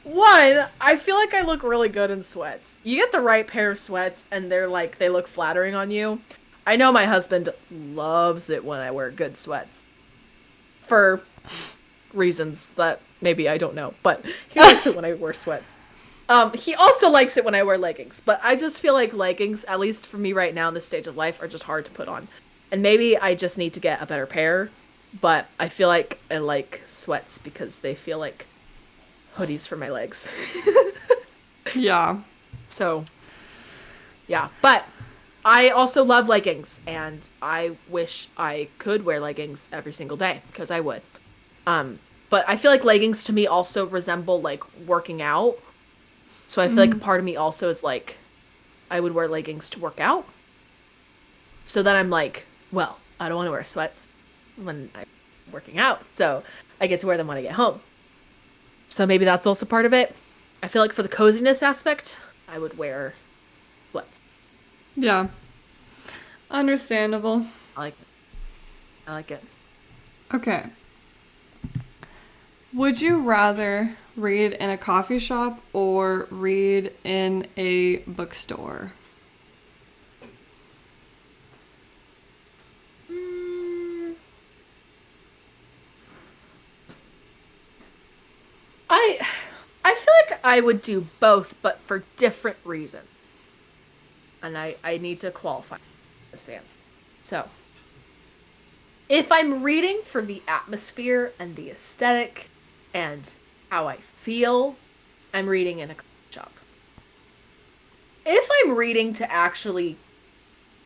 One, I feel like I look really good in sweats. You get the right pair of sweats and they look flattering on you. I know my husband loves it when I wear good sweats for reasons that maybe I don't know, but he likes it when I wear sweats. He also likes it when I wear leggings, but I just feel like leggings, at least for me right now in this stage of life, are just hard to put on. And maybe I just need to get a better pair, but I feel like I like sweats because they feel like hoodies for my legs. Yeah. So, yeah. But I also love leggings, and I wish I could wear leggings every single day because I would. Um, but I feel like leggings to me also resemble like working out. So I feel like a part of me also is like I would wear leggings to work out. So then I'm like, well, I don't want to wear sweats when I'm working out. So I get to wear them when I get home. So maybe that's also part of it. I feel like for the coziness aspect, I would wear sweats. Yeah. Understandable. I like it. I like it. Okay. Would you rather read in a coffee shop or read in a bookstore? Mm, I I feel like I would do both, but for different reasons. And I need to qualify this answer. So, if I'm reading for the atmosphere and the aesthetic and how I feel, I'm reading in a coffee shop. If I'm reading to actually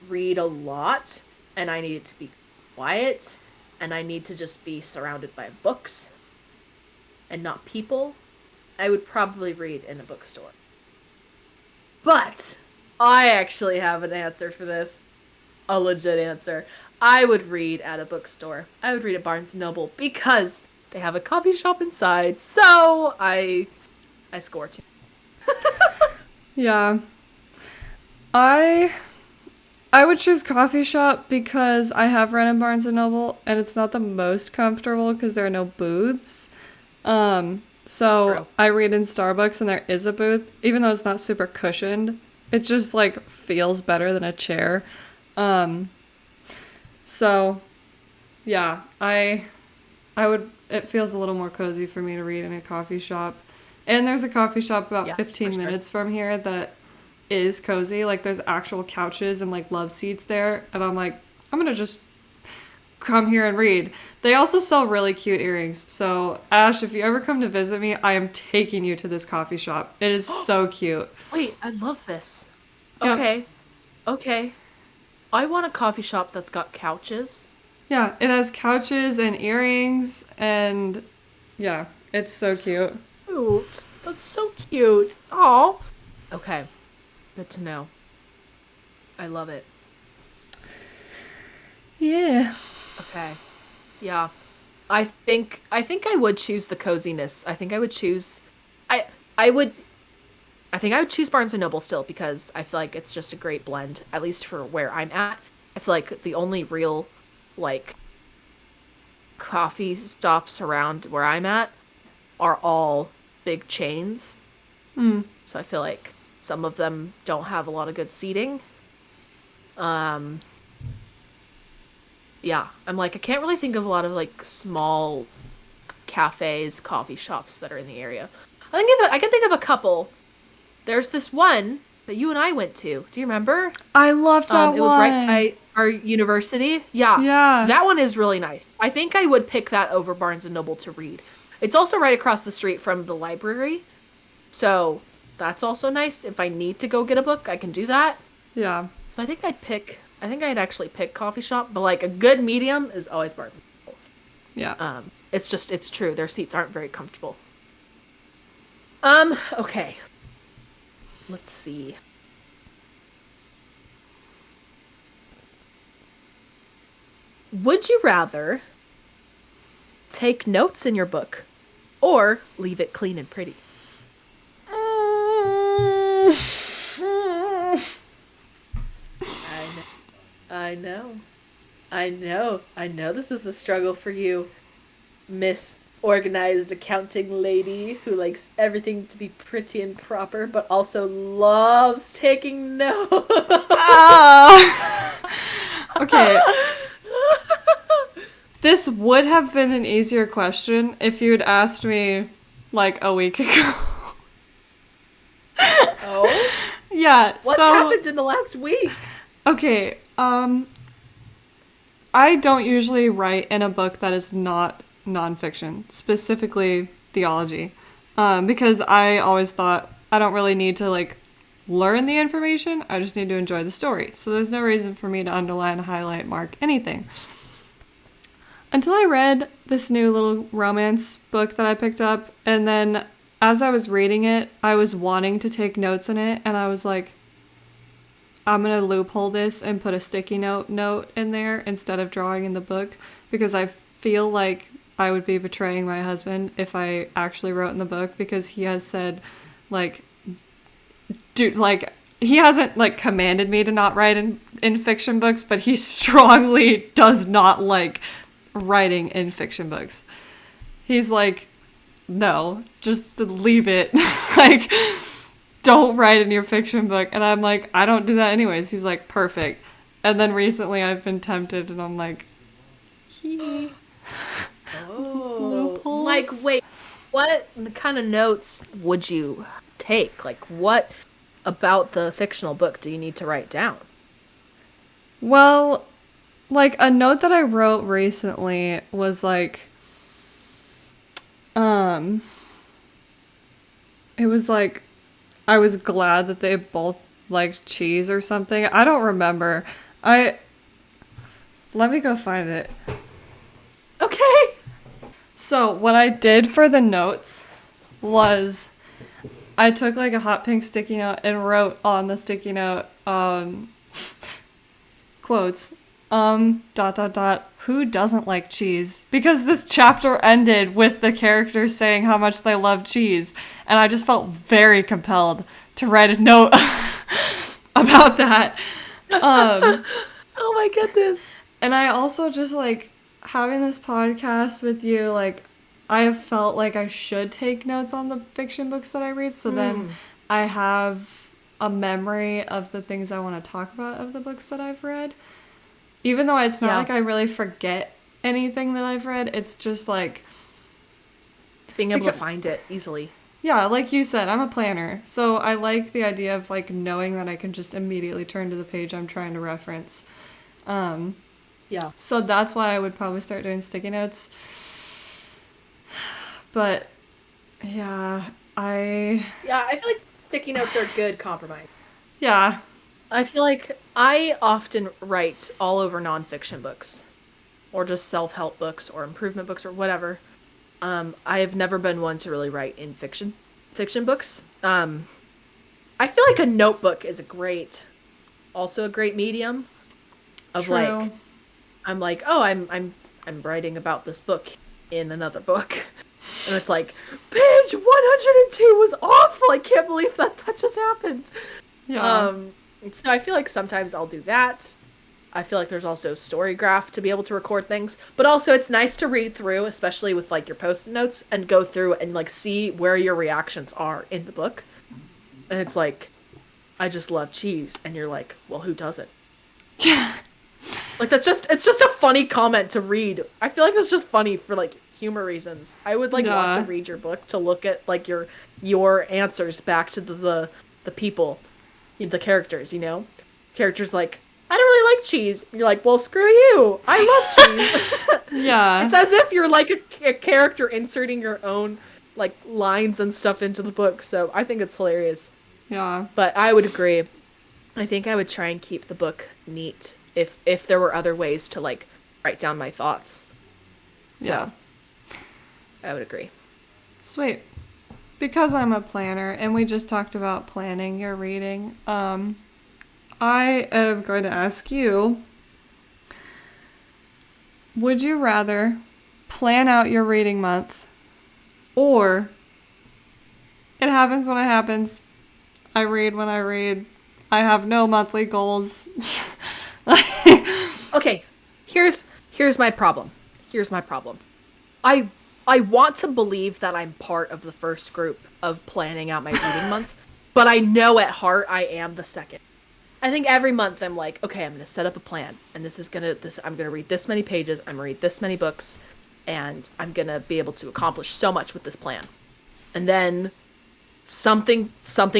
read a lot and I need it to be quiet and I need to just be surrounded by books and not people, I would probably read in a bookstore. But I actually have an answer for this. A legit answer. I would read at a bookstore. I would read at Barnes& and Noble because they have a coffee shop inside. So I score two. Yeah. I I would choose coffee shop because I have read in Barnes and Noble and it's not the most comfortable because there are no booths. So True. I read in Starbucks and there is a booth, even though it's not super cushioned. It just like feels better than a chair. Um, so yeah, I would it feels a little more cozy for me to read in a coffee shop. And there's a coffee shop about Yeah, for 15 sure. minutes from here that is cozy. Like there's actual couches and like love seats there. And I'm like, I'm gonna just come here and read. They also sell really cute earrings. So Ash, if you ever come to visit me, I am taking you to this coffee shop. It is so cute. Wait, I love this. Yep. Okay. Okay. I want a coffee shop that's got couches. Yeah, it has couches and earrings and yeah, it's so cute. Cute. That's so cute. Oh. Okay. Good to know. I love it. Yeah. Okay. Yeah. I think I would choose the coziness. I think I would choose I I would I think I would choose Barnes and Noble still because I feel like it's just a great blend, at least for where I'm at. I feel like the only real like coffee stops around where I'm at are all big chains. Mm. So I feel like some of them don't have a lot of good seating. Um yeah, I'm like I can't really think of a lot of like small cafes, coffee shops that are in the area. I can think of a couple. There's this one that you and I went to. Do you remember? I loved that It was right one. by our university. Yeah, Yeah. that one is really nice. I think I would pick that over Barnes and Noble to read. It's also right across the street from the library, so that's also nice. If I need to go get a book, I can do that. Yeah. So I think I'd pick. I think I'd actually pick coffee shop, but like a good medium is always Barnes. Yeah. It's just it's true. Their seats aren't very comfortable. Okay. Let's see. Would you rather take notes in your book or leave it clean and pretty? I know. I know. I know. I know this is a struggle for you, Miss organized accounting lady who likes everything to be pretty and proper, but also loves taking notes. Ah! Okay. This would have been an easier question if you'd asked me like a week ago. Oh? Yeah, What's happened in the last week? Okay, I don't usually write in a book that is not nonfiction, specifically theology, because I always thought I don't really need to like learn the information. I just need to enjoy the story. So there's no reason for me to underline, highlight, mark anything. Until I read this new little romance book that I picked up, and then as I was reading it, I was wanting to take notes in it, and I was like, I'm going to loophole this and put a sticky note in there instead of drawing in the book, because I feel like I would be betraying my husband if I actually wrote in the book, because he has said, like, dude, like, he hasn't, like, commanded me to not write in fiction books, but he strongly does not like writing in fiction books. He's like, no, just leave it. Like, don't write in your fiction book. And I'm like, I don't do that anyways. He's like, perfect. And then recently I've been tempted and I'm like, Oh. Like, wait, what kind of notes would you take? Like, what about the fictional book do you need to write down? Well, like, a note that I wrote recently was like, it was like, I was glad that they both liked cheese or something. I don't remember. Let me go find it. Okay. So what I did for the notes was I took like a hot pink sticky note and wrote on the sticky note, quotes, who doesn't like cheese? Because this chapter ended with the characters saying how much they love cheese. And I just felt very compelled to write a note about that. Oh my goodness. And I also just like having this podcast with you, like I have felt like I should take notes on the fiction books that I read. So then I have a memory of the things I want to talk about of the books that I've read. Even though it's not like I really forget anything that I've read, it's just like being able to find it easily. Yeah, like you said, I'm a planner. So I like the idea of like knowing that I can just immediately turn to the page I'm trying to reference. Yeah. So that's why I would probably start doing sticky notes. But yeah, I feel like sticky notes are a good compromise. Yeah. I feel like I often write all over nonfiction books, or just self-help books, or improvement books, or whatever. I have never been one to really write in fiction books. I feel like a notebook is also a great medium of True. like, I'm like, oh, I'm writing about this book in another book, and it's like, page 102 was awful. I can't believe that just happened. Yeah. So I feel like sometimes I'll do that. I feel like there's also Storygraph to be able to record things, but also it's nice to read through, especially with like your post-it notes, and go through and like see where your reactions are in the book. And it's like, I just love cheese, and you're like, well, who doesn't? Yeah. Like it's just a funny comment to read. I feel like that's just funny for like humor reasons. I would like want to read your book to look at like your answers back to the people, the characters, characters like, I don't really like cheese. You're like, well, screw you. I love cheese. Yeah. It's as if you're like a character inserting your own like lines and stuff into the book. So I think it's hilarious. Yeah. But I would agree. I think I would try and keep the book neat if there were other ways to like write down my thoughts. Yeah. So, I would agree. Sweet. Because I'm a planner and we just talked about planning your reading, I am going to ask you, would you rather plan out your reading month, or it happens when it happens, I read when I read, I have no monthly goals? Okay, here's my problem. I I want to believe that I'm part of the first group of planning out my reading month, but I know at heart I am the second. I think every month I'm like, okay, I'm gonna set up a plan, and I'm gonna read this many pages, I'm gonna read this many books, and I'm gonna be able to accomplish so much with this plan. And then something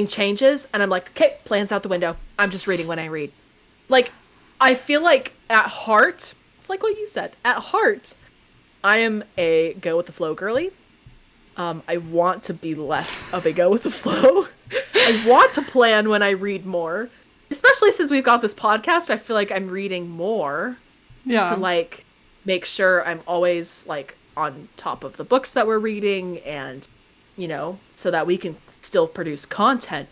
changes, and I'm like, okay, plan's out the window. I'm just reading when I read. Like, I feel like at heart, it's like what you said. At heart, I am a go with the flow girly. I want to be less of a go with the flow. I want to plan when I read more. Especially since we've got this podcast, I feel like I'm reading more to Yeah. like make sure I'm always like on top of the books that we're reading and so that we can still produce content.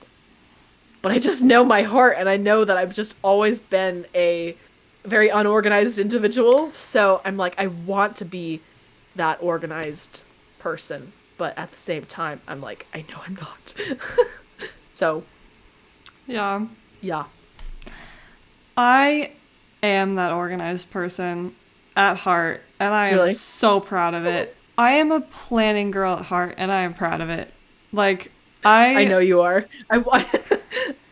But I just know my heart and I know that I've just always been a very unorganized individual. So I'm like, I want to be that organized person. But at the same time, I'm like, I know I'm not. So, Yeah. yeah. I am that organized person at heart, and I am Really? so proud of it. I am a planning girl at heart, and I am proud of it. Like, I know you are.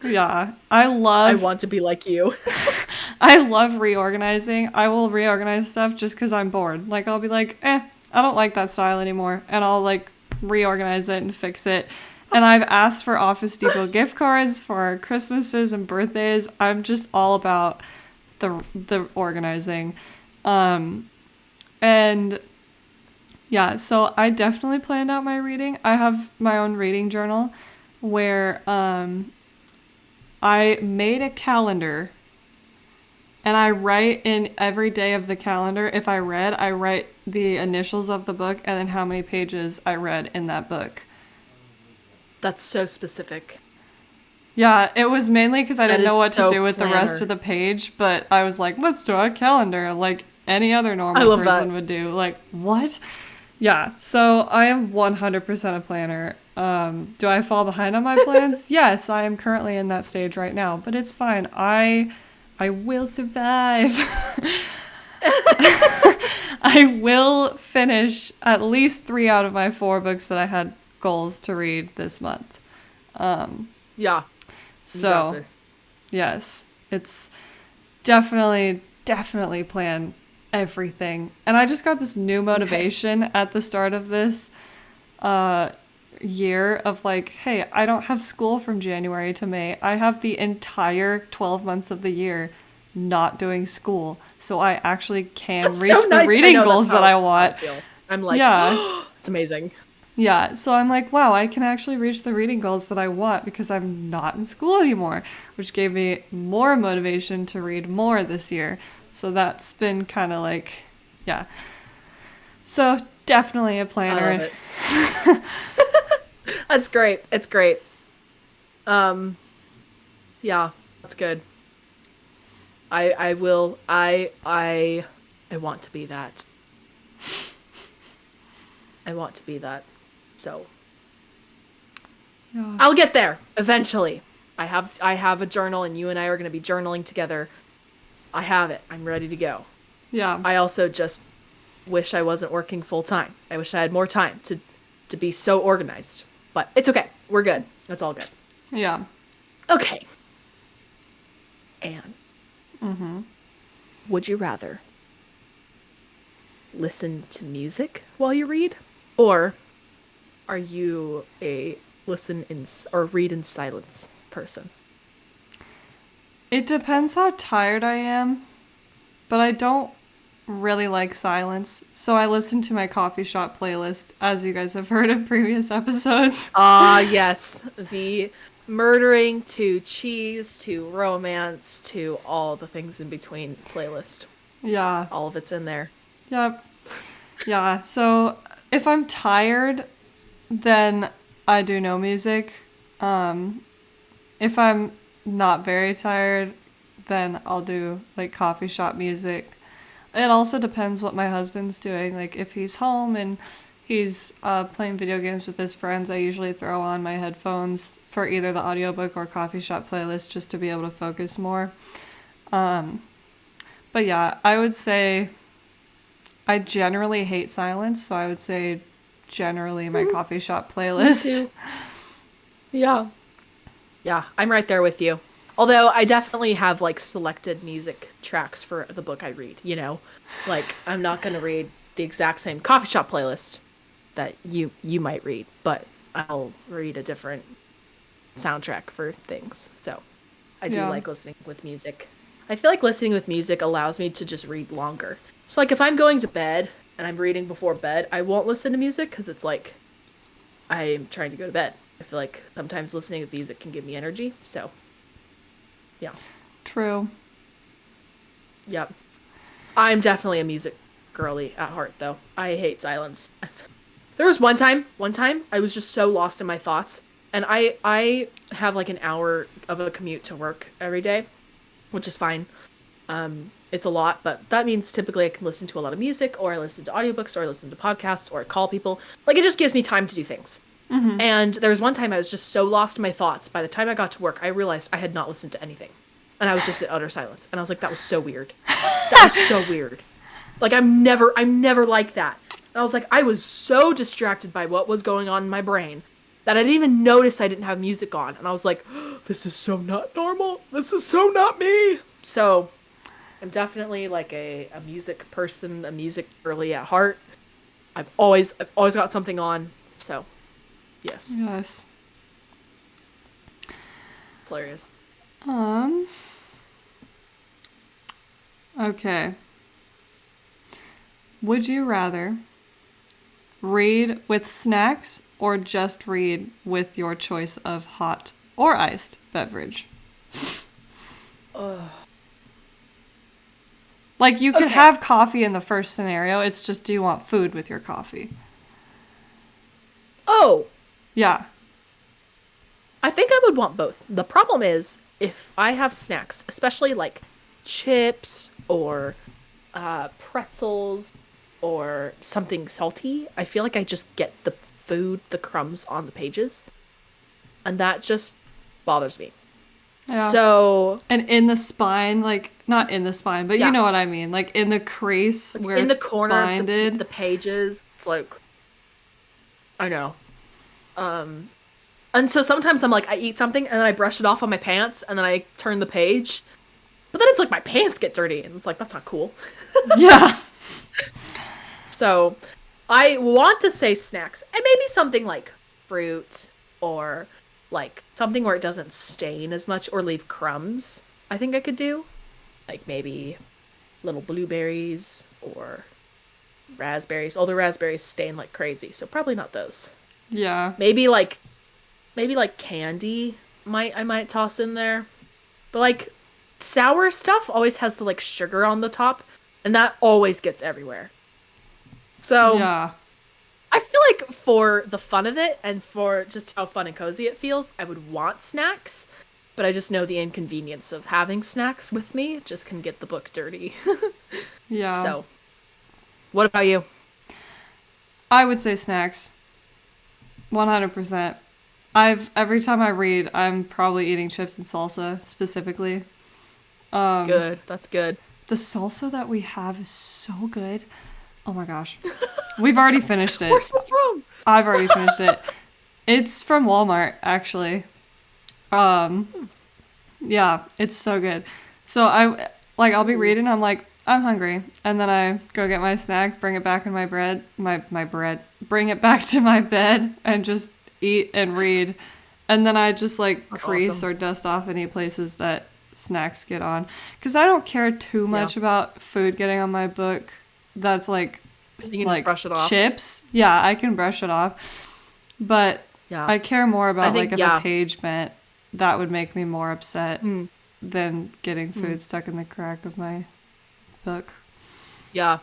yeah, I I love, want to be like you. I love reorganizing. I will reorganize stuff just because I'm bored. Like, I'll be like, I don't like that style anymore, and I'll like reorganize it and fix it. And I've asked for Office Depot gift cards for Christmases and birthdays. I'm just all about the organizing. And yeah, so I definitely planned out my reading. I have my own reading journal where I made a calendar and I write in every day of the calendar. If I read, I write the initials of the book and then how many pages I read in that book. That's so specific. Yeah, it was mainly because I That didn't is know what to so do with the rest of planner. the page, but I was like, let's draw a calendar like any other I normal love person that. would do. Like, what? Yeah, so I am 100% a planner. Do I fall behind on my plans? Yes, I am currently in that stage right now, but it's fine. I will survive. I will finish at least 3 out of my 4 books that I had goals to read this month. Yeah, you got So, this. yes, it's definitely plan everything. And I just got this new Okay. motivation at the start of this uh, year of like, hey, I don't have school from January to May. I have the entire 12 months of the year not doing school. So I actually can That's so reach the nice. I reading know that's goals that I how I want. feel. I'm like, Yeah. oh, it's amazing. Yeah, so I'm like, wow, I can actually reach the reading goals that I want because I'm not in school anymore, which gave me more motivation to read more this year. So that's been kind of like, yeah. So definitely a I love planner. it. That's great. It's great. Um, yeah, that's good. I will. I want to be that. I want to be that. So Yeah. I'll get there eventually. I have a journal, and you and I are going to be journaling together. I have it. I'm ready to go. Yeah. I also just wish I wasn't working full time. I wish I had more time to be so organized. But it's okay. We're good. That's all good. Yeah. Okay. Anne, would you rather listen to music while you read, or are you a or read in silence person? It depends how tired I am, but I don't really like silence. So I listen to my coffee shop playlist, as you guys have heard in previous episodes. Ah, yes, the murdering to cheese to romance to all the things in between playlist. Yeah. All of it's in there. Yep. Yeah. So if I'm tired, then I do no music. If I'm not very tired, then I'll do like coffee shop music. It also depends what my husband's doing. Like if he's home and he's playing video games with his friends, I usually throw on my headphones for either the audiobook or coffee shop playlist just to be able to focus more. But yeah, I would say I generally hate silence, so I would say generally my coffee shop Me playlist. too. Yeah. Yeah, I'm right there with you. Although I definitely have like selected music tracks for the book I read, you know? Like I'm not going to read the exact same coffee shop playlist that you might read, but I'll read a different soundtrack for things. So, I do Yeah. like listening with music. I feel like listening with music allows me to just read longer. So like if I'm going to bed and I'm reading before bed, I won't listen to music cuz it's like I'm trying to go to bed. I feel like sometimes listening to music can give me energy. So, yeah. True. Yep. I'm definitely a music girly at heart though. I hate silence. There was one time I was just so lost in my thoughts and I have like an hour of a commute to work every day, which is fine. It's a lot, but that means typically I can listen to a lot of music or I listen to audiobooks or I listen to podcasts or I call people. Like it just gives me time to do things. And there was one time I was just so lost in my thoughts. By the time I got to work, I realized I had not listened to anything. And I was just in utter silence. And I was like, that was so weird. That was so weird. Like I'm never like that. And I was like, I was so distracted by what was going on in my brain that I didn't even notice I didn't have music on. And I was like, this is so not normal. This is so not me. So I'm definitely like a music person, a music girly at heart. I've always got something on. So yes. Yes. Hilarious. Um. Okay. Would you rather read with snacks or just read with your choice of hot or iced beverage? Ugh. Like you could Okay. have coffee in the first scenario. It's just, do you want food with your coffee? Oh, Yeah. I think I would want both. The problem is if I have snacks, especially like chips or pretzels or something salty, I feel like I just get the food, the crumbs on the pages, and that just bothers me. Yeah. So, And in the spine, like not in the spine, but you yeah, know what I mean, like in the crease like where in the it's corner of binded. the pages, it's like I know. Um, and so sometimes I'm like I eat something and then I brush it off on my pants and then I turn the page. But then it's like my pants get dirty and it's like that's not cool. Yeah. So I want to say snacks and maybe something like fruit or like something where it doesn't stain as much or leave crumbs. I think I could do like maybe little blueberries or raspberries. Although raspberries stain like crazy, so probably not those. Yeah. Maybe like candy might I might toss in there. But like sour stuff always has the like sugar on the top and that always gets everywhere. So Yeah. I feel like for the fun of it and for just how fun and cozy it feels, I would want snacks. But I just know the inconvenience of having snacks with me just can get the book dirty. Yeah. So, what about you? I would say snacks. 100%. Every time I read, I'm probably eating chips and salsa specifically. Good. That's good. The salsa that we have is so good. Oh my gosh. We've already finished it. Where's it from? I've already finished it. It's from Walmart, actually. Um, yeah, it's so good. So I'll be reading, I'm like, I'm hungry. And then I go get my snack, bring it back in my bread, bring it back to my bed and just eat and read. And then I just like That's crease awesome. or dust off any places that snacks get on. Because I don't care too Yeah. much about food getting on my book. That's So you can just like brush it off. chips. Yeah, I can brush it off. But Yeah. I care more I about like think, if a yeah. page bent, that would make me more upset Mm, than getting mm. food stuck in the crack of my book. Yeah.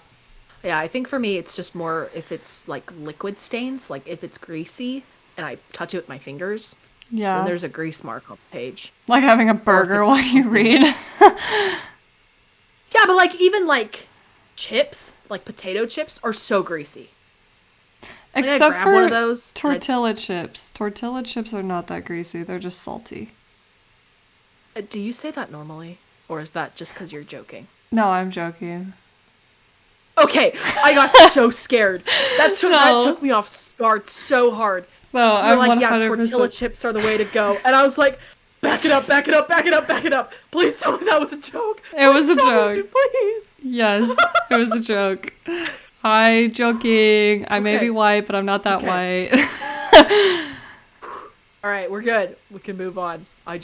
Yeah, I think for me it's just more if it's like liquid stains, like if it's greasy and I touch it with my fingers, then Yeah. there's a grease mark on the page. Like having a Or if burger it's while just you something. read. Yeah, but like even like chips, like potato chips, are so greasy. Like I Except grab one of for those and tortilla chips. Tortilla chips are not that greasy. They're just salty. do you say that normally? Or is that just because you're joking? No, I'm joking. Okay, I got so scared. That No. took me off guard so hard. No, You were I'm like, yeah, tortilla 100%. chips are the way to go. And I was like, back it up, back it up, back it up, back it up. Please tell me that was a joke. It was Please a tell me, joke. please. Yes, it was a joke. Hi, joking. I may be Okay, white, but I'm not that okay. white. All right, we're good. We can move on. I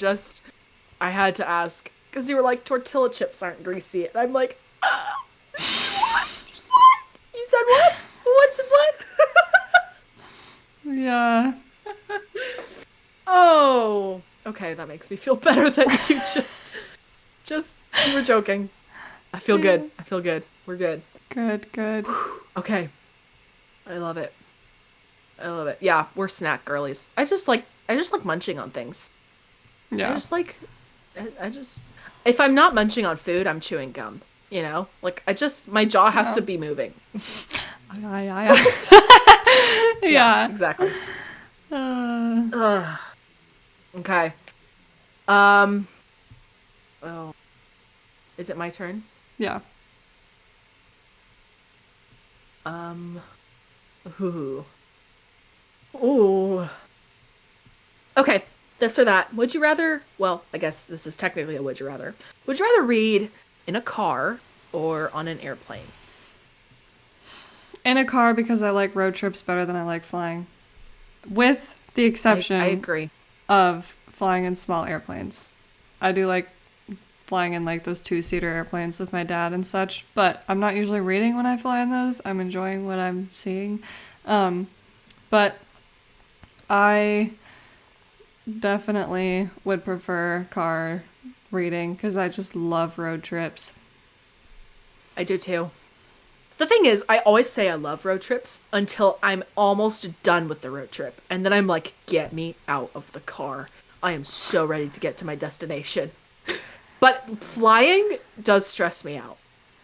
had to ask because you were like, tortilla chips aren't greasy. And I'm like, what? You said what? What? Yeah. Oh, okay. That makes me feel better that you just, you were joking. I feel Yeah. good. I feel good. We're good. Good, good. Okay. I love it. I love it. Yeah, we're snack girlies. I just like munching on things. I Yeah. just like I just if I'm not munching on food, I'm chewing gum, you know? Like I just my jaw has Yeah. to be moving. Yeah, Yeah. exactly. Uh, Ugh. Okay. Um oh, is it my turn? yeah. Um ooh. Ooh. Okay, this or that. Would you rather, well, I guess this is technically a would you rather. Would you rather read in a car or on an airplane? In a car because I like road trips better than I like flying. With the I exception agree. of flying in small airplanes. I do like flying in like those two-seater airplanes with my dad and such, but I'm not usually reading when I fly in those. I'm enjoying what I'm seeing. But I definitely would prefer car reading because I just love road trips. I do too. The thing is, I always say I love road trips until I'm almost done with the road trip. And then I'm like, get me out of the car. I am so ready to get to my destination. But flying does stress me out.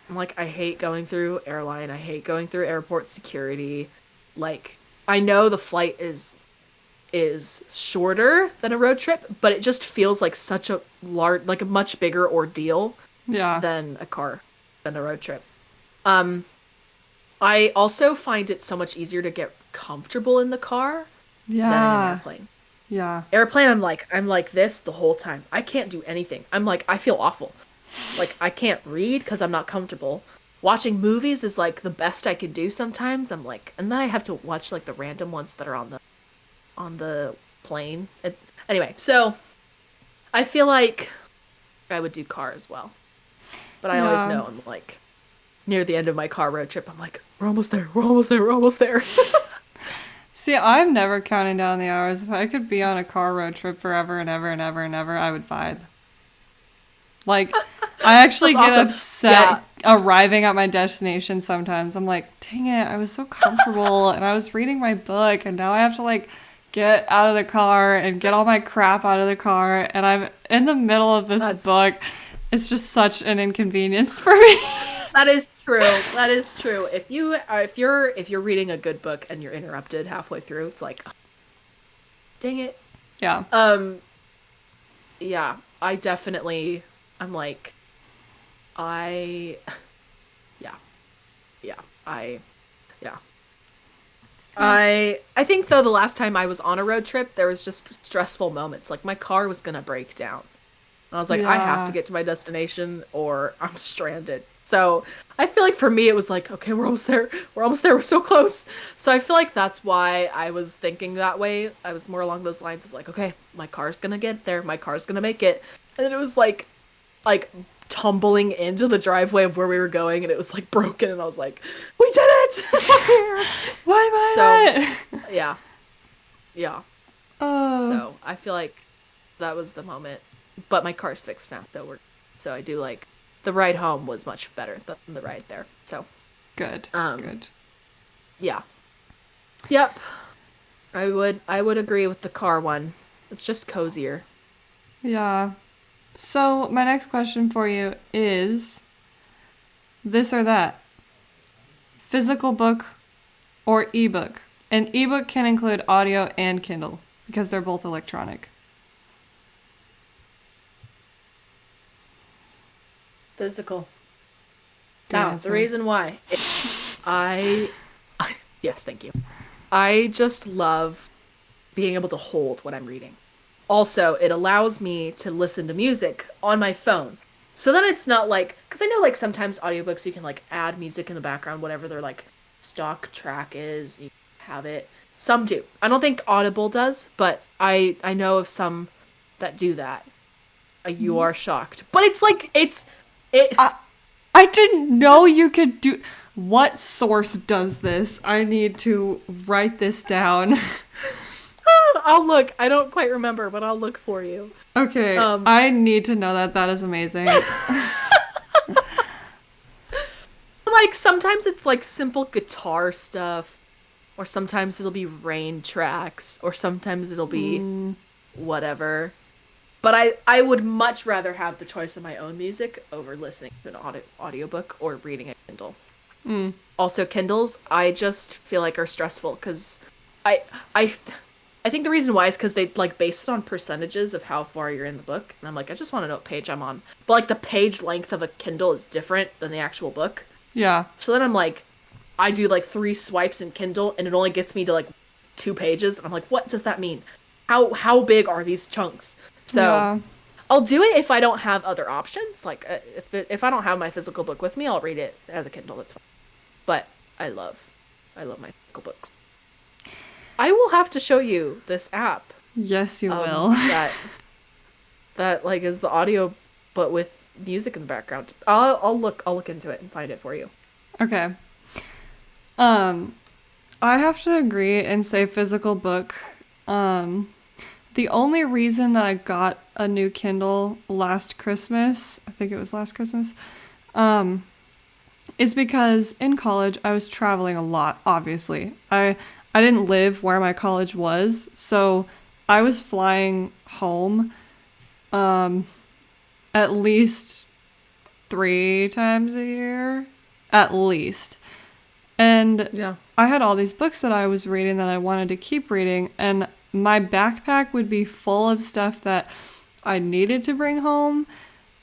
I'm like, I hate going through airline. I hate going through airport security. Like, I know the flight is shorter than a road trip, but it just feels like such a large, like a much bigger ordeal Yeah. than than a road trip. Um, I also find it so much easier to get comfortable in the car than in an Yeah. airplane. Yeah. Airplane, I'm like this the whole time. I can't do anything. I'm like, I feel awful. Like I can't read because I'm not comfortable. Watching movies is like the best I could do sometimes. I'm like, and then I have to watch like the random ones that are on the plane. It's anyway. So I feel like I would do car as well, but I always Yeah. know I'm like near the end of my car road trip. I'm like, we're almost there. We're almost there. We're almost there. See, I'm never counting down the hours. If I could be on a car road trip forever and ever and ever and ever, I would vibe. Like, I actually That's get awesome. upset Yeah, arriving at my destination sometimes. I'm like, dang it, I was so comfortable and I was reading my book and now I have to like get out of the car and get all my crap out of the car and I'm in the middle of this that's book. It's just such an inconvenience for me. that is true. That is true. If you're reading a good book and you're interrupted halfway through, it's like, dang it. Yeah. Um, yeah, I definitely. I'm like, I. Yeah, yeah, yeah. I think though the last time I was on a road trip, there was just stressful moments. Like my car was gonna break down. And I was like, I have to Yeah. get to my destination or I'm stranded. So I feel like for me, it was like, okay, we're almost there. We're almost there. We're so close. So I feel like that's why I was thinking that way. I was more along those lines of like, okay, my car's gonna get there. My car's gonna make it. And then it was like tumbling into the driveway of where we were going and it was like broken. And I was like, we did it. We're here. Why am So I not? yeah, yeah. Oh, So I feel like that was the moment. But my car's fixed now, so I do like the ride home was much better than the ride there. So good. um Good. yeah. Yep. I would agree with the car one. It's just cozier. Yeah. So, my next question for you is this or that. Physical book or ebook? An ebook can include audio and Kindle because they're both electronic. Physical. Good Now, the answer. reason why I, yes, thank you. I just love being able to hold what I'm reading. Also, it allows me to listen to music on my phone. So then it's not like, because I know like sometimes audiobooks you can like add music in the background, whatever their like stock track is, you have it. Some do. I don't think Audible does, but I know of some that do that. You are shocked, but it's like it. I, I didn't know you could do. What source does this? I need to write this down. I'll look. I don't quite remember, but I'll look for you. Okay, Um, I need to know that. That is amazing. like sometimes it's like simple guitar stuff, or sometimes it'll be rain tracks, or sometimes it'll be Mm, whatever. But I would much rather have the choice of my own music over listening to an audiobook or reading a Kindle. mm. Also, Kindles, I just feel like are stressful because I I I think the reason why is because they like base it on percentages of how far you're in the book, and I'm like, I just want to know what page I'm on. But like the page length of a Kindle is different than the actual book. Yeah. So then I'm like, I do like 3 swipes in Kindle, and it only gets me to like 2 pages, and I'm like, what does that mean? How big are these chunks? So Yeah. I'll do it if I don't have other options. Like if I don't have my physical book with me, I'll read it as a Kindle. That's fine. But I love, I love my physical books. I will have to show you this app. Yes, you will. That like is the audio, but with music in the background. I'll look into it and find it for you. Okay. Um, I have to agree and say physical book. Um, the only reason that I got a new Kindle last Christmas, I think it was last Christmas, um, is because in college I was traveling a lot, obviously. I didn't live where my college was, so I was flying home um at least 3 times a year, at least. And Yeah. I had all these books that I was reading that I wanted to keep reading, and my backpack would be full of stuff that I needed to bring home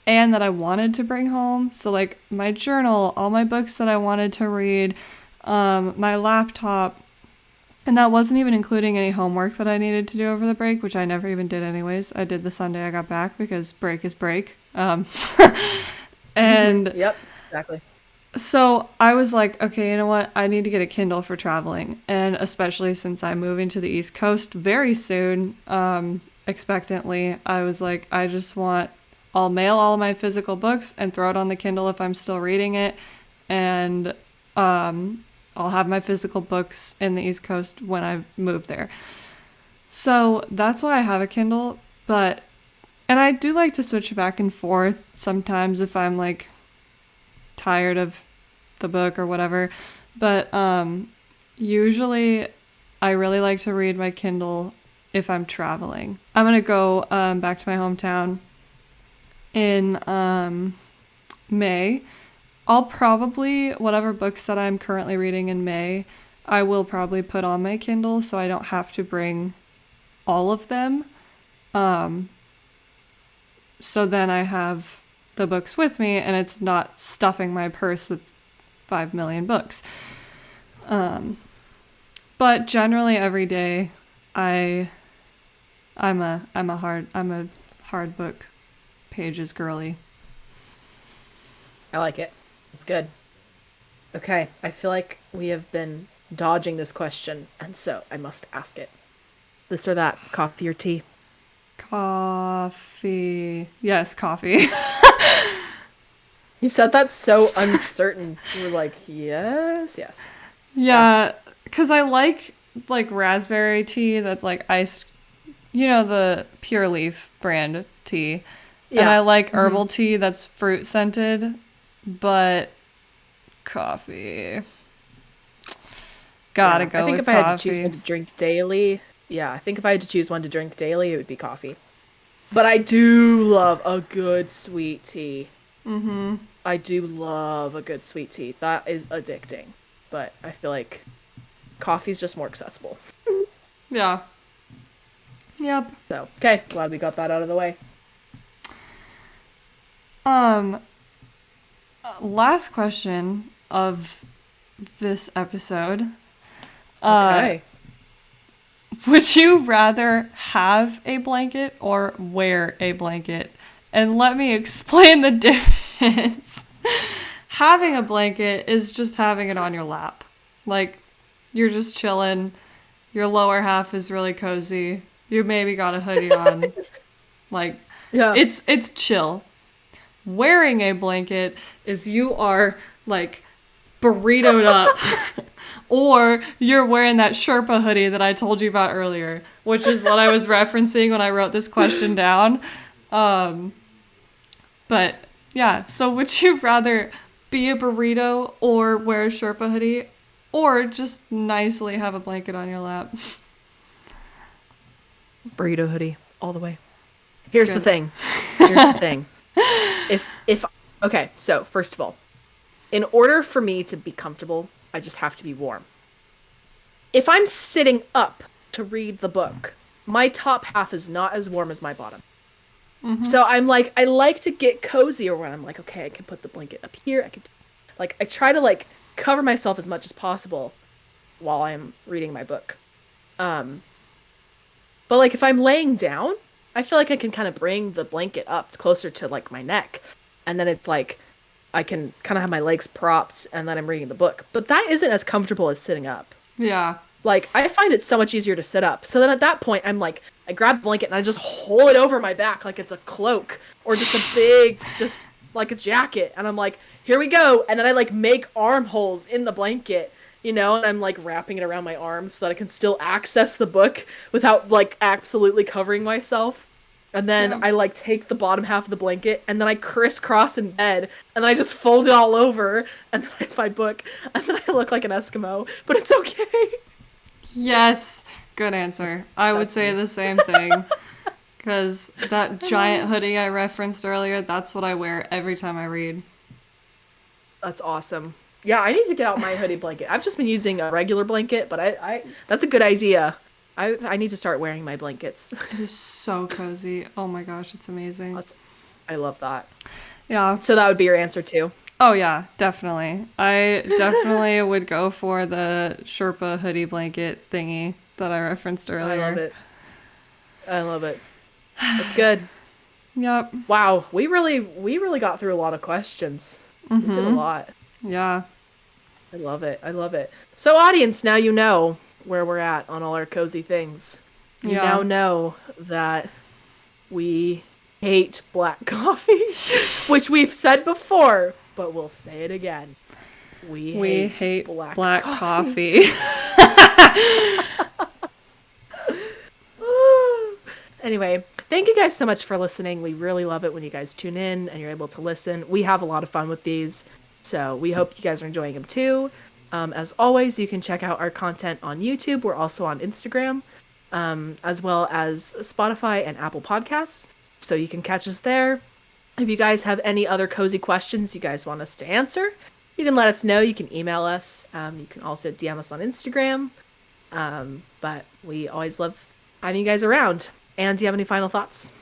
and that I wanted to bring home. So, like my journal, all my books that I wanted to read, my laptop, and that wasn't even including any homework that I needed to do over the break, which I never even did, anyways. I did the Sunday I got back because break is break. And Yep. Exactly. so I was like, okay, you know what? I need to get a Kindle for traveling. And especially since I'm moving to the East Coast very soon, expectantly, I was like, I'll mail all of my physical books and throw it on the Kindle if I'm still reading it. And I'll have my physical books in the East Coast when I move there. So that's why I have a Kindle. And I do like to switch back and forth sometimes if I'm like tired of the book or whatever. But usually I really like to read my Kindle if I'm traveling. I'm going to go back to my hometown in May. I'll probably, whatever books that I'm currently reading in May, I will probably put on my Kindle so I don't have to bring all of them. So then I have the books with me and it's not stuffing my purse with 5 million books. But generally every day I I'm a hard book pages girly. I like it. It's good. Okay. I feel like we have been dodging this question, and so I must ask it. This or that, coffee or tea? Coffee. Yes, coffee. You said that so uncertain. You were like, yes, yes. Yeah. Yeah, cuz I like raspberry tea that's like iced, the Pure Leaf brand tea. And Yeah. I like Hmm. herbal tea that's fruit scented, but coffee. Gotta Yeah. I go think with if I had to choose one coffee. to drink daily, yeah, I think if I had to choose one to drink daily, it would be coffee. But I do love a good sweet tea. I do love a good sweet tea. That is addicting. But I feel like coffee's just more accessible. Yeah. Yep. So, okay, glad we got that out of the way. Um, Last question of this episode. Okay. Would you rather have a blanket or wear a blanket? And let me explain the difference. Having a blanket is just having it on your lap. Like, you're just chilling. Your lower half is really cozy. You maybe got a hoodie on. Like, Yeah. it's chill. Wearing a blanket is you are, like, burritoed up. Or you're wearing that Sherpa hoodie that I told you about earlier, which is what I was referencing when I wrote this question down. But yeah, so would you rather be a burrito or wear a Sherpa hoodie or just nicely have a blanket on your lap? Burrito hoodie all the way. Here's the Good. thing. Here's the thing. If okay, so first of all, in order for me to be comfortable, I just have to be warm. If I'm sitting up to read the book, my top half is not as warm as my bottom. So I'm like, I like to get cozier when I'm like, okay, I can put the blanket up here. I try to like cover myself as much as possible while I'm reading my book. Um, but like if I'm laying down, I feel like I can kind of bring the blanket up closer to like my neck, and then it's like I can kind of have my legs propped, and then I'm reading the book. But that isn't as comfortable as sitting up. Yeah. Like, I find it so much easier to sit up. So then at that point, I'm like, I grab the blanket and I just hold it over my back like it's a cloak or just a big, just like a jacket. And I'm like, here we go. And then I like make armholes in the blanket, you know, and I'm like wrapping it around my arms so that I can still access the book without like absolutely covering myself. And then Yeah. I like take the bottom half of the blanket and then I crisscross in bed and then I just fold it all over and then I have my book and then I look like an Eskimo, but it's okay. Yes. Good answer. I would That's say me. the same thing. Because that giant hoodie I referenced earlier, that's what I wear every time I read. That's awesome. Yeah, I need to get out my hoodie blanket. I've just been using a regular blanket, but I that's a good idea. I need to start wearing my blankets. It is so cozy. Oh my gosh, it's amazing. That's, I love that. Yeah. So that would be your answer too. Oh yeah, definitely. I definitely would go for the Sherpa hoodie blanket thingy that I referenced I love earlier. it. I love it. That's good. Yep. Wow, we really got through a lot of questions. We did a lot. Yeah. I love it. I love it. So audience, now you know where we're at on all our cozy things. You Yeah. now know that we hate black coffee, which we've said before, but we'll say it again. We We hate hate black, black coffee. coffee. Anyway, thank you guys so much for listening. We really love it when you guys tune in and you're able to listen. We have a lot of fun with these, so we hope you guys are enjoying them too. As always, you can check out our content on YouTube. We're also on Instagram, as well as Spotify and Apple Podcasts, so you can catch us there. If you guys have any other cozy questions you guys want us to answer, you can let us know. You can email us. You can also DM us on Instagram. But we always love having you guys around. And do you have any final thoughts?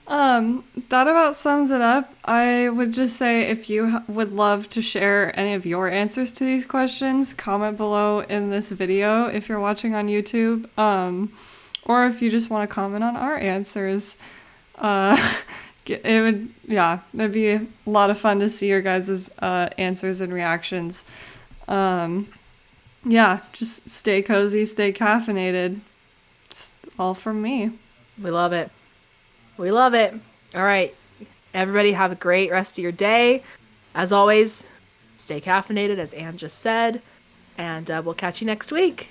That about sums it up. I would just say if you would love to share any of your answers to these questions, comment below in this video if you're watching on YouTube. Or if you just want to comment on our answers. It'd be a lot of fun to see your guys' answers and reactions. Just stay cozy, stay caffeinated. It's all from me. We love it. We love it. All right. Everybody have a great rest of your day. As always, stay caffeinated, as Anne just said. And we'll catch you next week.